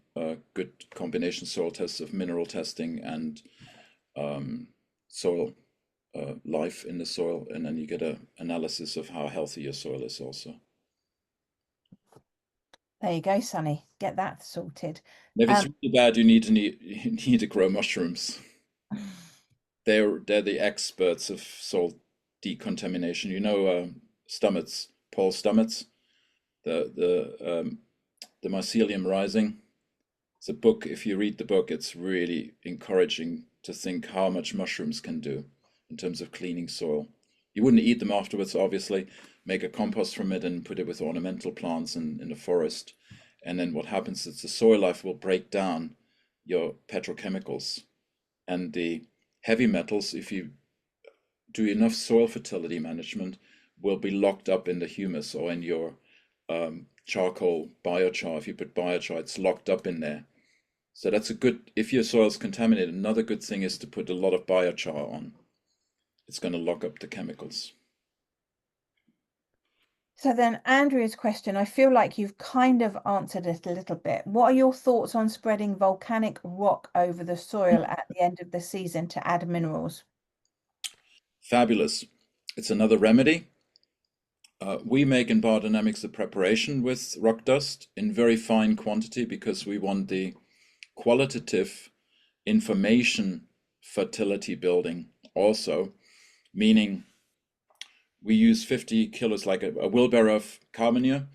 good combination soil tests of mineral testing and soil life in the soil, and then you get an analysis of how healthy your soil is also. There you go, Sunny. Get that sorted. And if it's really bad, you need to grow mushrooms. They're the experts of soil decontamination. Stamets, Paul Stamets, the Mycelium Rising. It's a book. If you read the book, it's really encouraging to think how much mushrooms can do in terms of cleaning soil. You wouldn't eat them afterwards, obviously. Make a compost from it and put it with ornamental plants in the forest. And then what happens is the soil life will break down your petrochemicals. And the heavy metals, if you do enough soil fertility management, will be locked up in the humus or in your charcoal biochar. If you put biochar, it's locked up in there. So that's if your soil is contaminated, another good thing is to put a lot of biochar on. It's going to lock up the chemicals. So then Andrea's question, I feel like you've kind of answered it a little bit. What are your thoughts on spreading volcanic rock over the soil at the end of the season to add minerals? Fabulous. It's another remedy. We make in biodynamics the preparation with rock dust in very fine quantity because we want the qualitative information fertility building also, meaning we use 50 kilos, like a wheelbarrow of cow manure.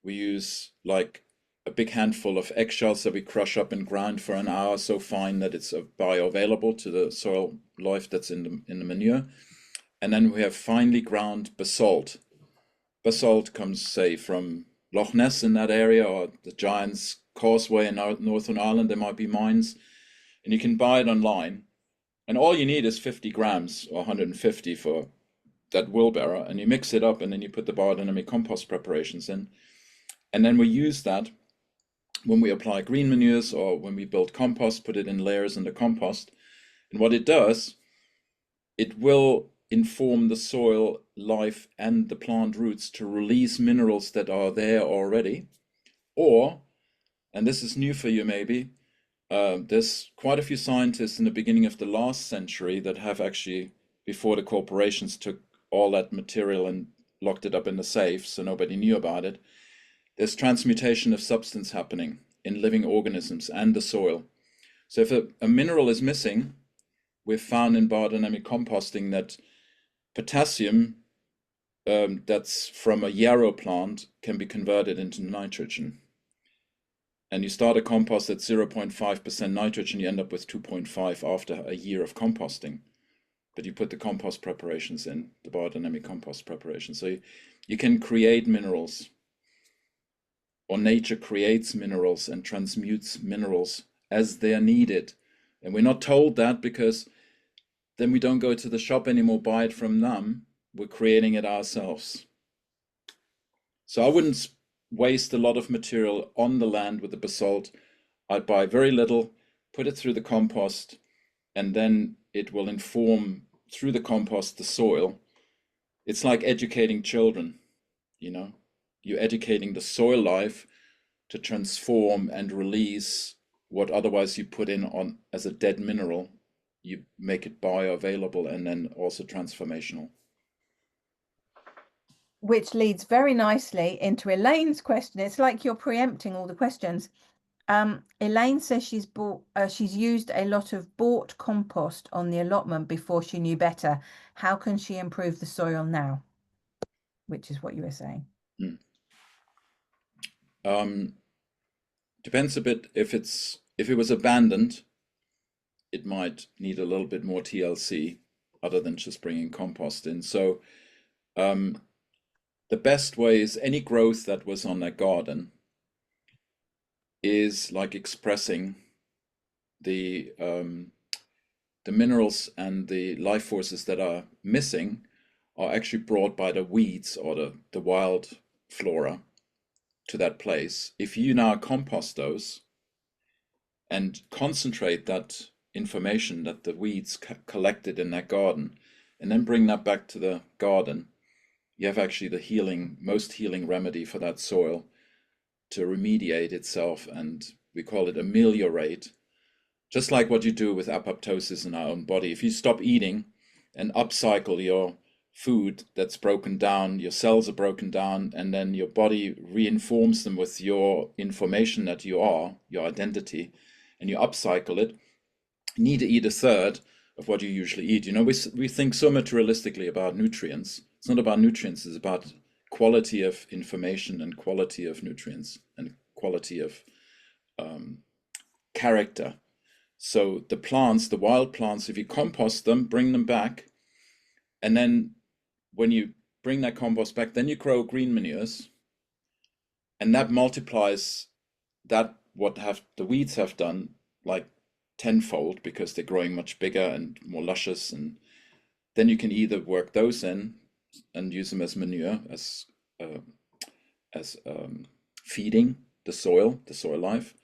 We use like a big handful of eggshells that we crush up and grind for an hour so fine that it's bioavailable to the soil life that's in the manure. and then we have finely ground basalt. Basalt comes, say, from Loch Ness in that area, or the Giant's Causeway in Northern Ireland. There might be mines, and you can buy it online. And all you need is 50 grams or 150 for that wheelbarrow, and you mix it up, and then you put the biodynamic compost preparations in. And then we use that when we apply green manures or when we build compost, put it in layers in the compost. And what it does, it will inform the soil life and the plant roots to release minerals that are there already. Or, and this is new for you maybe, there's quite a few scientists in the beginning of the last century that have actually, before the corporations took all that material and locked it up in the safe so nobody knew about it, there's transmutation of substance happening in living organisms and the soil. So if a mineral is missing, we've found in biodynamic composting that potassium that's from a yarrow plant can be converted into nitrogen. And you start a compost at 0.5% nitrogen, you end up with 2.5 after a year of composting. But you put the compost preparations in, the biodynamic compost preparation. So you can create minerals, or nature creates minerals and transmutes minerals as they're needed. And we're not told that because then we don't go to the shop anymore, buy it from them. We're creating it ourselves. So I wouldn't waste a lot of material on the land with the basalt. I'd buy very little, put it through the compost, and then it will inform through the compost the soil. It's like educating children, you know. You're educating the soil life to transform and release what otherwise you put in on as a dead mineral. You make it bioavailable and then also transformational. Which leads very nicely into Elaine's question. It's like you're preempting all the questions. Elaine says she's used a lot of bought compost on the allotment before she knew better. How can she improve the soil now? Which is what you were saying. Depends a bit if it was abandoned, it might need a little bit more TLC other than just bringing compost in. So the best way is any growth that was on a garden is like expressing the minerals and the life forces that are missing are actually brought by the weeds or the wild flora to that place. If you now compost those and concentrate that information that the weeds collected in that garden and then bring that back to the garden, you have actually the most healing remedy for that soil to remediate itself, and we call it ameliorate. Just like what you do with apoptosis in our own body. If you stop eating and upcycle your food that's broken down, your cells are broken down, and then your body reinforms them with your information that you are, your identity, and you upcycle it, you need to eat a third of what you usually eat. You know, we think so materialistically about nutrients. It's not about nutrients, it's about quality of information and quality of nutrients and quality of character. So the plants, the wild plants, if you compost them, bring them back, and then when you bring that compost back, then you grow green manures, and that multiplies that what have the weeds have done like tenfold because they're growing much bigger and more luscious, and then you can either work those in and use them as manure, as feeding the soil life.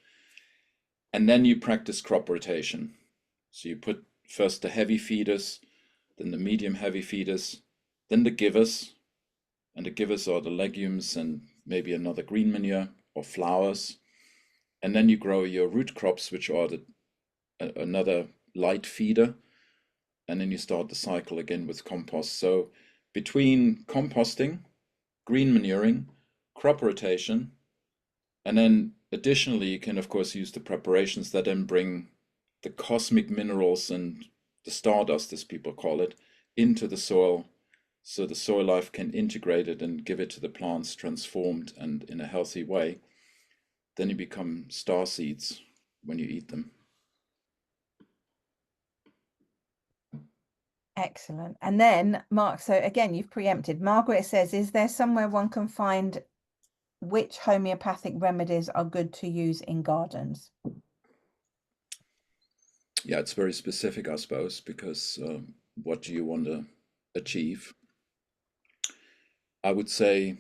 And then you practice crop rotation. So you put first the heavy feeders, then the medium heavy feeders, then the givers. And the givers are the legumes and maybe another green manure or flowers. And then you grow your root crops, which are another light feeder. And then you start the cycle again with compost. So between composting, green manuring, crop rotation, and then additionally, you can of course use the preparations that then bring the cosmic minerals and the stardust, as people call it, into the soil, so the soil life can integrate it and give it to the plants transformed and in a healthy way. Then you become star seeds when you eat them. Excellent. And then Mark, so again, you've preempted. Margaret says, is there somewhere one can find which homeopathic remedies are good to use in gardens? Yeah, it's very specific, I suppose, because what do you want to achieve? I would say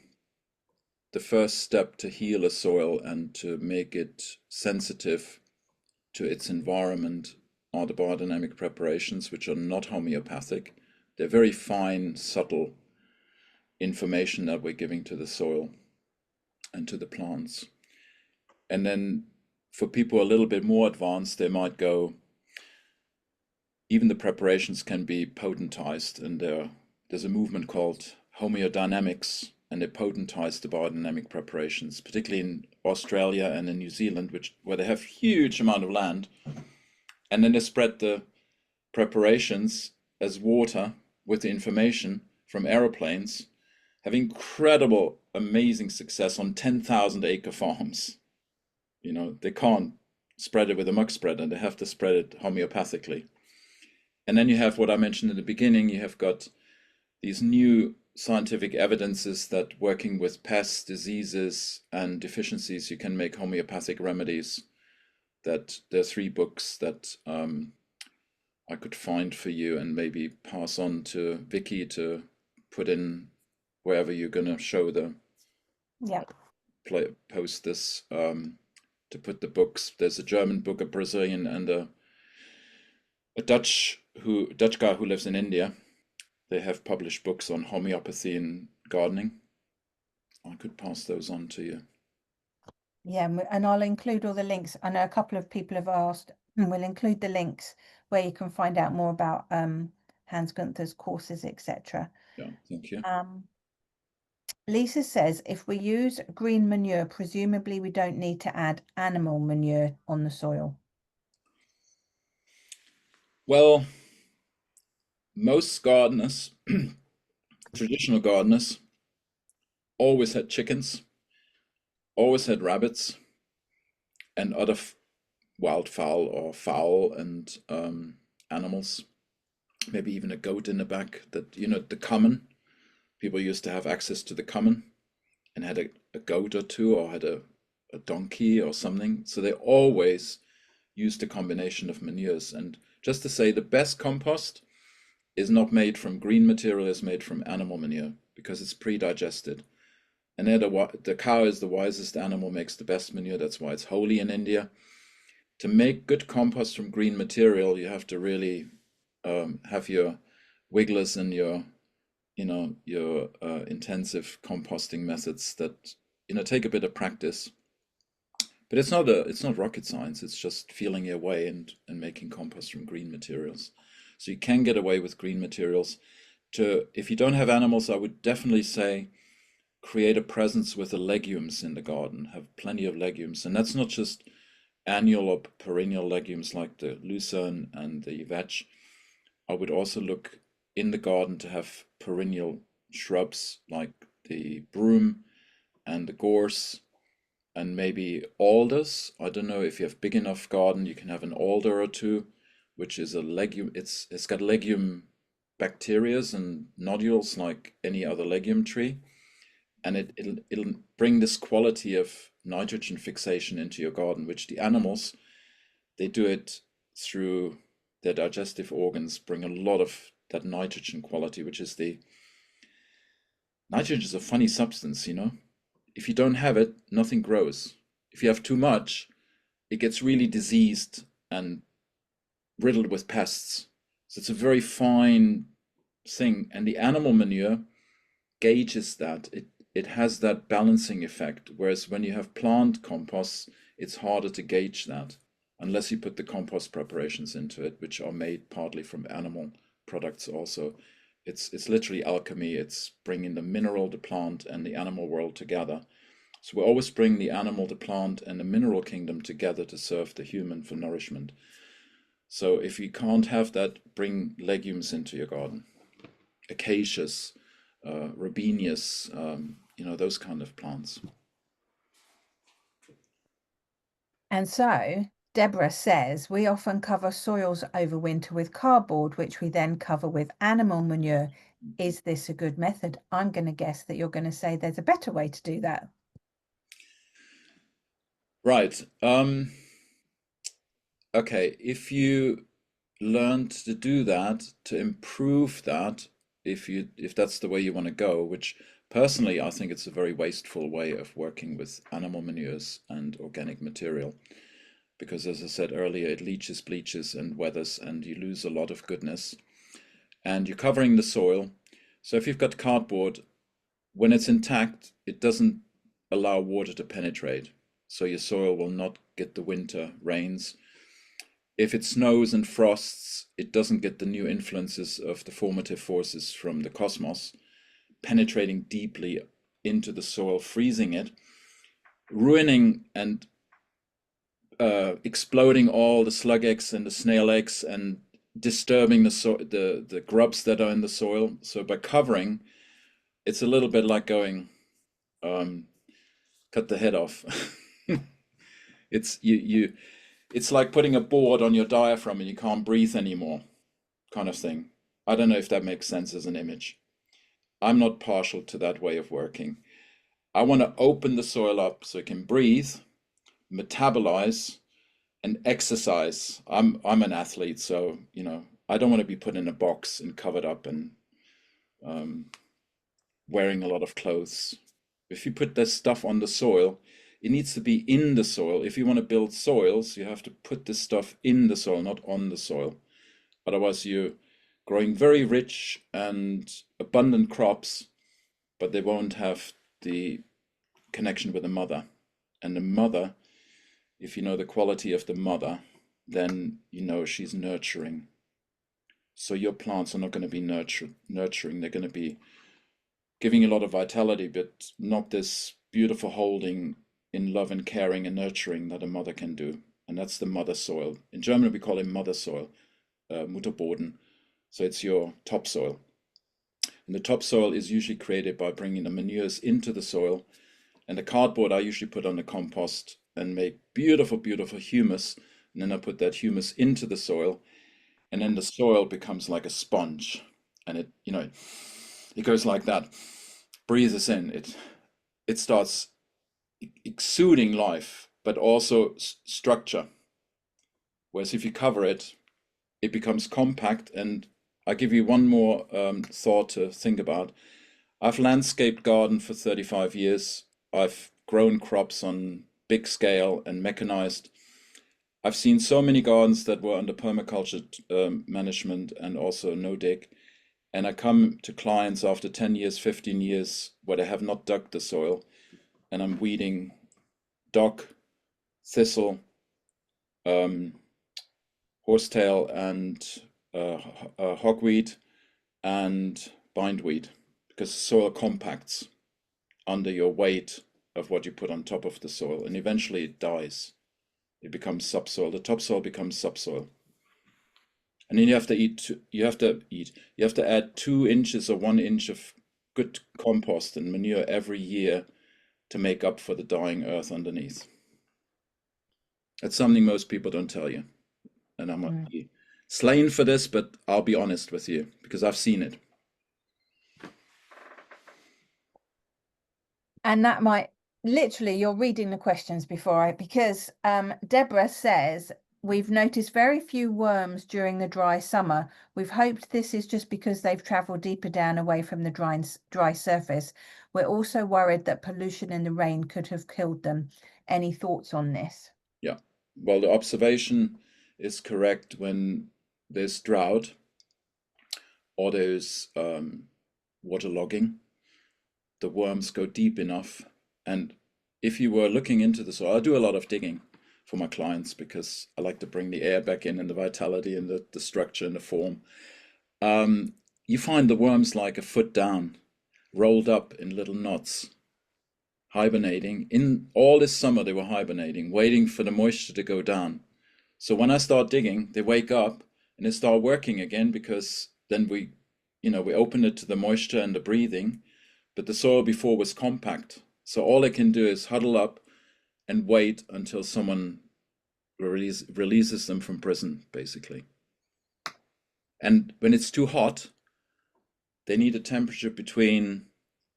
the first step to heal a soil and to make it sensitive to its environment are the biodynamic preparations, which are not homeopathic. They're very fine, subtle information that we're giving to the soil and to the plants. And then for people a little bit more advanced, they might go, even the preparations can be potentized, and there's a movement called homeodynamics, and they potentize the biodynamic preparations, particularly in Australia and in New Zealand, where they have huge amount of land, and then they spread the preparations as water with the information from aeroplanes, have incredible, amazing success on 10,000 acre farms. You know, they can't spread it with a muck spreader, they have to spread it homeopathically. And then you have what I mentioned in the beginning, you have got these new scientific evidences that working with pests, diseases, and deficiencies, you can make homeopathic remedies. That there are 3 books that I could find for you and maybe pass on to Vicky to put in wherever you're going to show the Yeah. post this, to put the books. There's a German book, a Brazilian, and a Dutch guy who lives in India. They have published books on homeopathy and gardening. I could pass those on to you. Yeah, and I'll include all the links. I know a couple of people have asked, and we'll include the links where you can find out more about Hans Günther's courses, etc. Yeah, thank you. Lisa says, if we use green manure, presumably we don't need to add animal manure on the soil. Well, most gardeners, traditional gardeners, always had chickens, always had rabbits, and other wild fowl or fowl and animals. Maybe even a goat in the back. That, you know, the common. People used to have access to the common and had a goat or two, or had a donkey or something. So they always used a combination of manures. And just to say, the best compost is not made from green material, is made from animal manure because it's pre-digested. And the cow is the wisest animal, makes the best manure. That's why it's holy in India. To make good compost from green material, you have to really have your wigglers and your intensive composting methods that take a bit of practice. But it's not rocket science. It's just feeling your way and making compost from green materials. So you can get away with green materials. If you don't have animals, I would definitely say create a presence with the legumes in the garden. Have plenty of legumes, and that's not just annual or perennial legumes like the lucerne and the vetch. I would also look in the garden to have perennial shrubs like the broom and the gorse and maybe alders. I don't know if you have big enough garden, you can have an alder or two, which is a legume. It's got legume bacterias and nodules like any other legume tree, and it'll bring this quality of nitrogen fixation into your garden, which the animals, they do it through their digestive organs, bring a lot of that nitrogen quality, which is nitrogen is a funny substance, If you don't have it, nothing grows. If you have too much, it gets really diseased and riddled with pests. So it's a very fine thing. And the animal manure gauges that. It has that balancing effect. Whereas when you have plant composts, it's harder to gauge that unless you put the compost preparations into it, which are made partly from animal products also. It's literally alchemy. It's bringing the mineral, the plant, and the animal world together. So we always bring the animal, the plant, and the mineral kingdom together to serve the human for nourishment. So if you can't have that, bring legumes into your garden. Acacias, robinias, those kind of plants. And so Deborah says we often cover soils over winter with cardboard, which we then cover with animal manure. Is this a good method? I'm going to guess that you're going to say there's a better way to do that. Right. Okay, if you learned to do that, to improve that, if that's the way you want to go, which personally I think it's a very wasteful way of working with animal manures and organic material, because as I said earlier, it leaches, bleaches, and weathers, and you lose a lot of goodness. And you're covering the soil. So if you've got cardboard, when it's intact, it doesn't allow water to penetrate. So your soil will not get the winter rains. If it snows and frosts, it doesn't get the new influences of the formative forces from the cosmos penetrating deeply into the soil, freezing it, ruining and exploding all the slug eggs and the snail eggs and disturbing the grubs that are in the soil. So by covering, it's a little bit like going cut the head off. It's like putting a board on your diaphragm and you can't breathe anymore, kind of thing. I don't know if that makes sense as an image. I'm not partial to that way of working. I want to open the soil up so it can breathe, metabolize, and exercise. I'm an athlete, so I don't want to be put in a box and covered up and wearing a lot of clothes. If you put this stuff on the soil, it needs to be in the soil. If you want to build soils, you have to put this stuff in the soil, not on the soil. Otherwise, you're growing very rich and abundant crops, but they won't have the connection with the mother. And the mother, if you know the quality of the mother, then you know she's nurturing. So your plants are not going to be nurturing. They're going to be giving a lot of vitality, but not this beautiful holding in love and caring and nurturing that a mother can do. And that's the mother soil. In German, we call it mother soil, Mutterboden. So it's your topsoil. And the topsoil is usually created by bringing the manures into the soil. And the cardboard I usually put on the compost and make beautiful, beautiful humus. And then I put that humus into the soil. And then the soil becomes like a sponge. And it goes like that, breathes in. It starts exuding life, but also structure. Whereas if you cover it, it becomes compact. And I give you one more thought to think about. I've landscaped garden for 35 years. I've grown crops on big scale and mechanized. I've seen so many gardens that were under permaculture management and also no-dig. And I come to clients after 10 years, 15 years, where they have not dug the soil, and I'm weeding dock, thistle, horsetail, and hogweed and bindweed, because the soil compacts under your weight of what you put on top of the soil, and eventually it dies. It becomes subsoil. The topsoil becomes subsoil. And then you have to add 2 inches or 1 inch of good compost and manure every year to make up for the dying earth underneath. That's something most people don't tell you. And I'm slain for this, but I'll be honest with you because I've seen it. And that might literally, you're reading the questions because Deborah says, we've noticed very few worms during the dry summer. We've hoped this is just because they've traveled deeper down away from the dry surface. We're also worried that pollution in the rain could have killed them. Any thoughts on this? Yeah, well, the observation is correct. When there's drought or there's waterlogging, the worms go deep enough. And if you were looking into the soil, I do a lot of digging for my clients because I like to bring the air back in and the vitality and the structure and the form. You find the worms like a foot down, rolled up in little knots, hibernating. In all this summer, they were hibernating, waiting for the moisture to go down. So when I start digging, they wake up and they start working again because then we open it to the moisture and the breathing, but the soil before was compact. So all they can do is huddle up and wait until someone releases them from prison, basically. And when it's too hot, they need a temperature between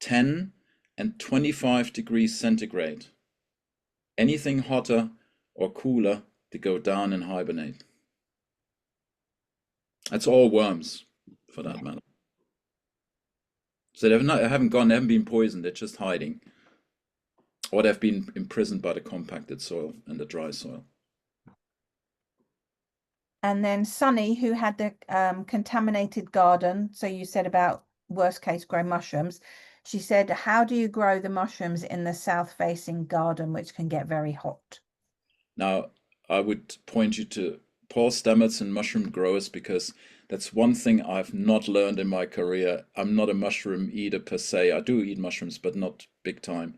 10 and 25 degrees centigrade. Anything hotter or cooler, they go down and hibernate. That's all worms, for that matter. So they haven't been poisoned, they're just hiding. Or they've been imprisoned by the compacted soil and the dry soil. And then Sunny, who had the contaminated garden, so you said about worst case grow mushrooms. She said, how do you grow the mushrooms in the south facing garden, which can get very hot? Now, I would point you to Paul Stamets and mushroom growers, because that's one thing I've not learned in my career. I'm not a mushroom eater per se. I do eat mushrooms, but not big time,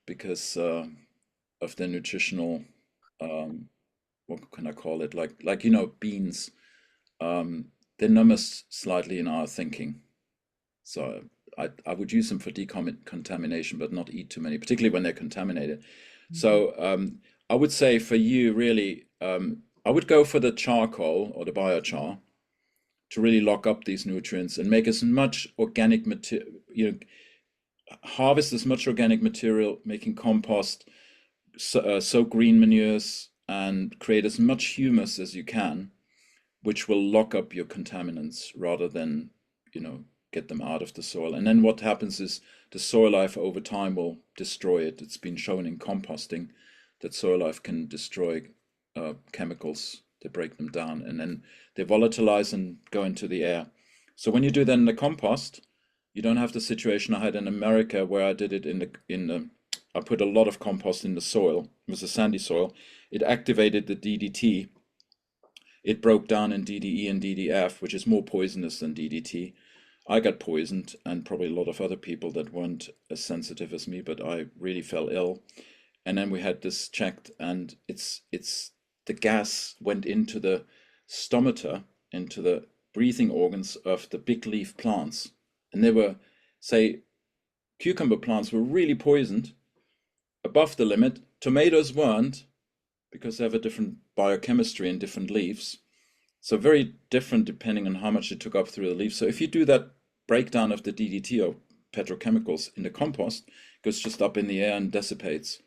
because of their nutritional, what can I call it? Like beans. They numb us slightly in our thinking. So I would use them for decontamination, but not eat too many, particularly when they're contaminated. So I would say for you, really, I would go for the charcoal or the biochar to really lock up these nutrients and make as much organic material, harvest as much organic material, making compost, soak green manures, and create as much humus as you can, which will lock up your contaminants rather than, get them out of the soil. And then what happens is the soil life over time will destroy it. It's been shown in composting that soil life can destroy chemicals. They break them down and then they volatilize and go into the air. So when you do then the compost, you don't have the situation I had in America where I did it I put a lot of compost in the soil. It was a sandy soil. It activated the DDT. It broke down in DDE and DDF, which is more poisonous than DDT. I got poisoned, and probably a lot of other people that weren't as sensitive as me, but I really fell ill. And then we had this checked, and it's the gas went into the stomata, into the breathing organs of the big leaf plants. And they were, say, cucumber plants were really poisoned above the limit. Tomatoes weren't, because they have a different biochemistry in different leaves. So very different depending on how much it took up through the leaves. So if you do that breakdown of the DDT or petrochemicals in the compost, it goes just up in the air and dissipates.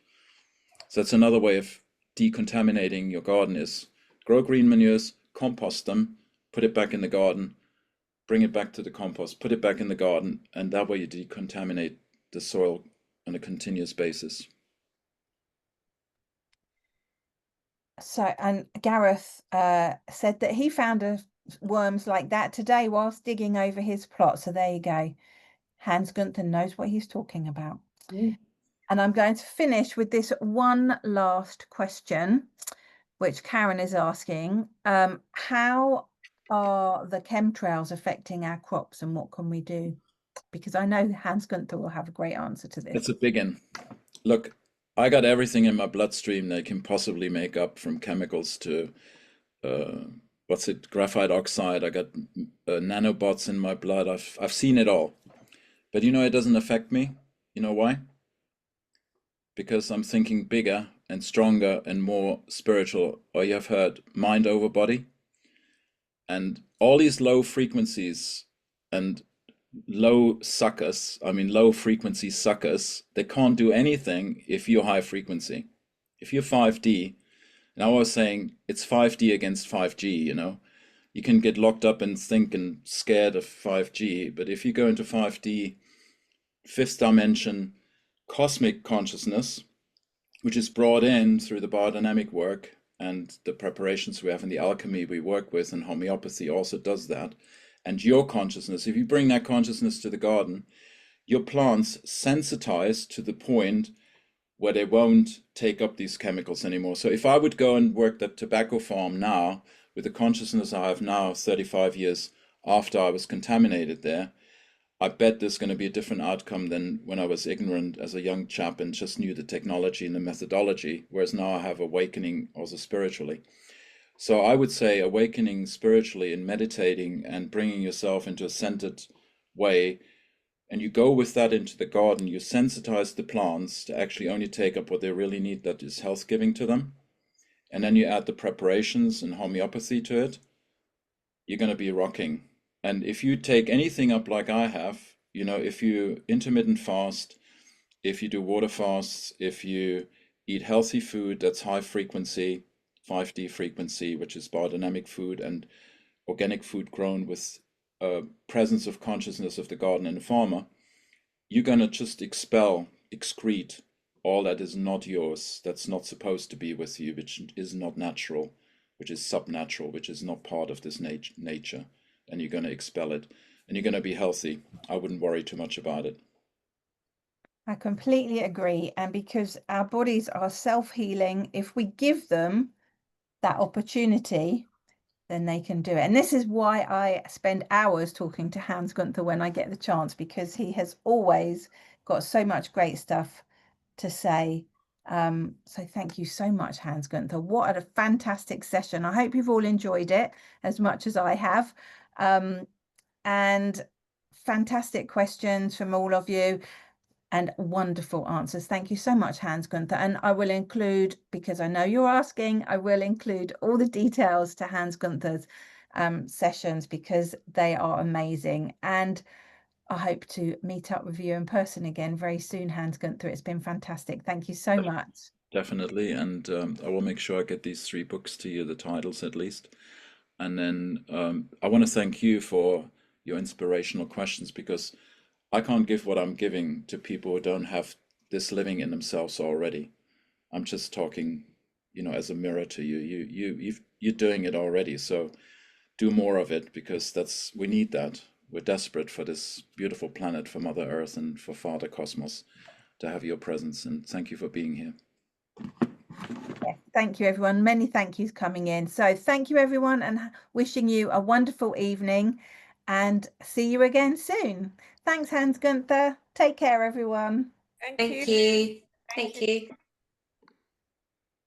So that's another way of decontaminating your garden, is grow green manures, compost them, put it back in the garden, bring it back to the compost, put it back in the garden, and that way you decontaminate the soil on a continuous basis. So, and Gareth said that he found worms like that today whilst digging over his plot. So there you go. Hans Günther knows what he's talking about. And I'm going to finish with this one last question, which Karen is asking. How are the chemtrails affecting our crops and what can we do? Because I know Hans Günther will have a great answer to this. It's a big one. Look, I got everything in my bloodstream they can possibly make up, from chemicals to graphite oxide. I got nanobots in my blood. I've seen it all, but it doesn't affect me. You know why? Because I'm thinking bigger and stronger and more spiritual. Or you have heard mind over body, and all these low frequencies and low frequency suckers, they can't do anything if you're high frequency. If you're 5D, and I was saying it's 5D against 5G, you can get locked up and think and scared of 5G, but if you go into 5D, fifth dimension, cosmic consciousness, which is brought in through the biodynamic work and the preparations we have in the alchemy we work with, and homeopathy also does that. And your consciousness, if you bring that consciousness to the garden, your plants sensitize to the point where they won't take up these chemicals anymore. So if I would go and work that tobacco farm now with the consciousness I have now, 35 years after I was contaminated there, I bet there's going to be a different outcome than when I was ignorant as a young chap and just knew the technology and the methodology, whereas now I have awakening also spiritually. So I would say awakening spiritually and meditating and bringing yourself into a centered way, and you go with that into the garden, you sensitize the plants to actually only take up what they really need that is health giving to them. and then you add the preparations and homeopathy to it, you're going to be rocking. And if you take anything up like I have, if you intermittent fast, if you do water fasts, if you eat healthy food that's high frequency, 5D frequency, which is biodynamic food and organic food grown with a presence of consciousness of the garden and the farmer, you're going to just excrete all that is not yours, that's not supposed to be with you, which is not natural, which is subnatural, which is not part of this nature. And you're going to expel it. And you're going to be healthy. I wouldn't worry too much about it. I completely agree. And because our bodies are self-healing, if we give them that opportunity, then they can do it. And this is why I spend hours talking to Hans Günther when I get the chance, because he has always got so much great stuff to say. So thank you so much, Hans Günther. What a fantastic session. I hope you've all enjoyed it as much as I have. And fantastic questions from all of you and wonderful answers. Thank you so much, Hans Günther. And I will include, because I know you're asking, I will include all the details to Hans Günther's sessions, because they are amazing. And I hope to meet up with you in person again very soon, Hans Günther. It's been fantastic. Thank you so much. Definitely. And I will make sure I get these 3 books to you, the titles at least. And then I want to thank you for your inspirational questions, because I can't give what I'm giving to people who don't have this living in themselves already. I'm just talking, as a mirror to you. You're doing it already, so do more of it, because we need that. We're desperate for this beautiful planet, for Mother Earth, and for Father Cosmos to have your presence. And thank you for being here. Yes, thank you, everyone. Many thank yous coming in. So thank you, everyone, and wishing you a wonderful evening, and see you again soon. Thanks, Hans Günther. Take care, everyone. Thank you. Thank you.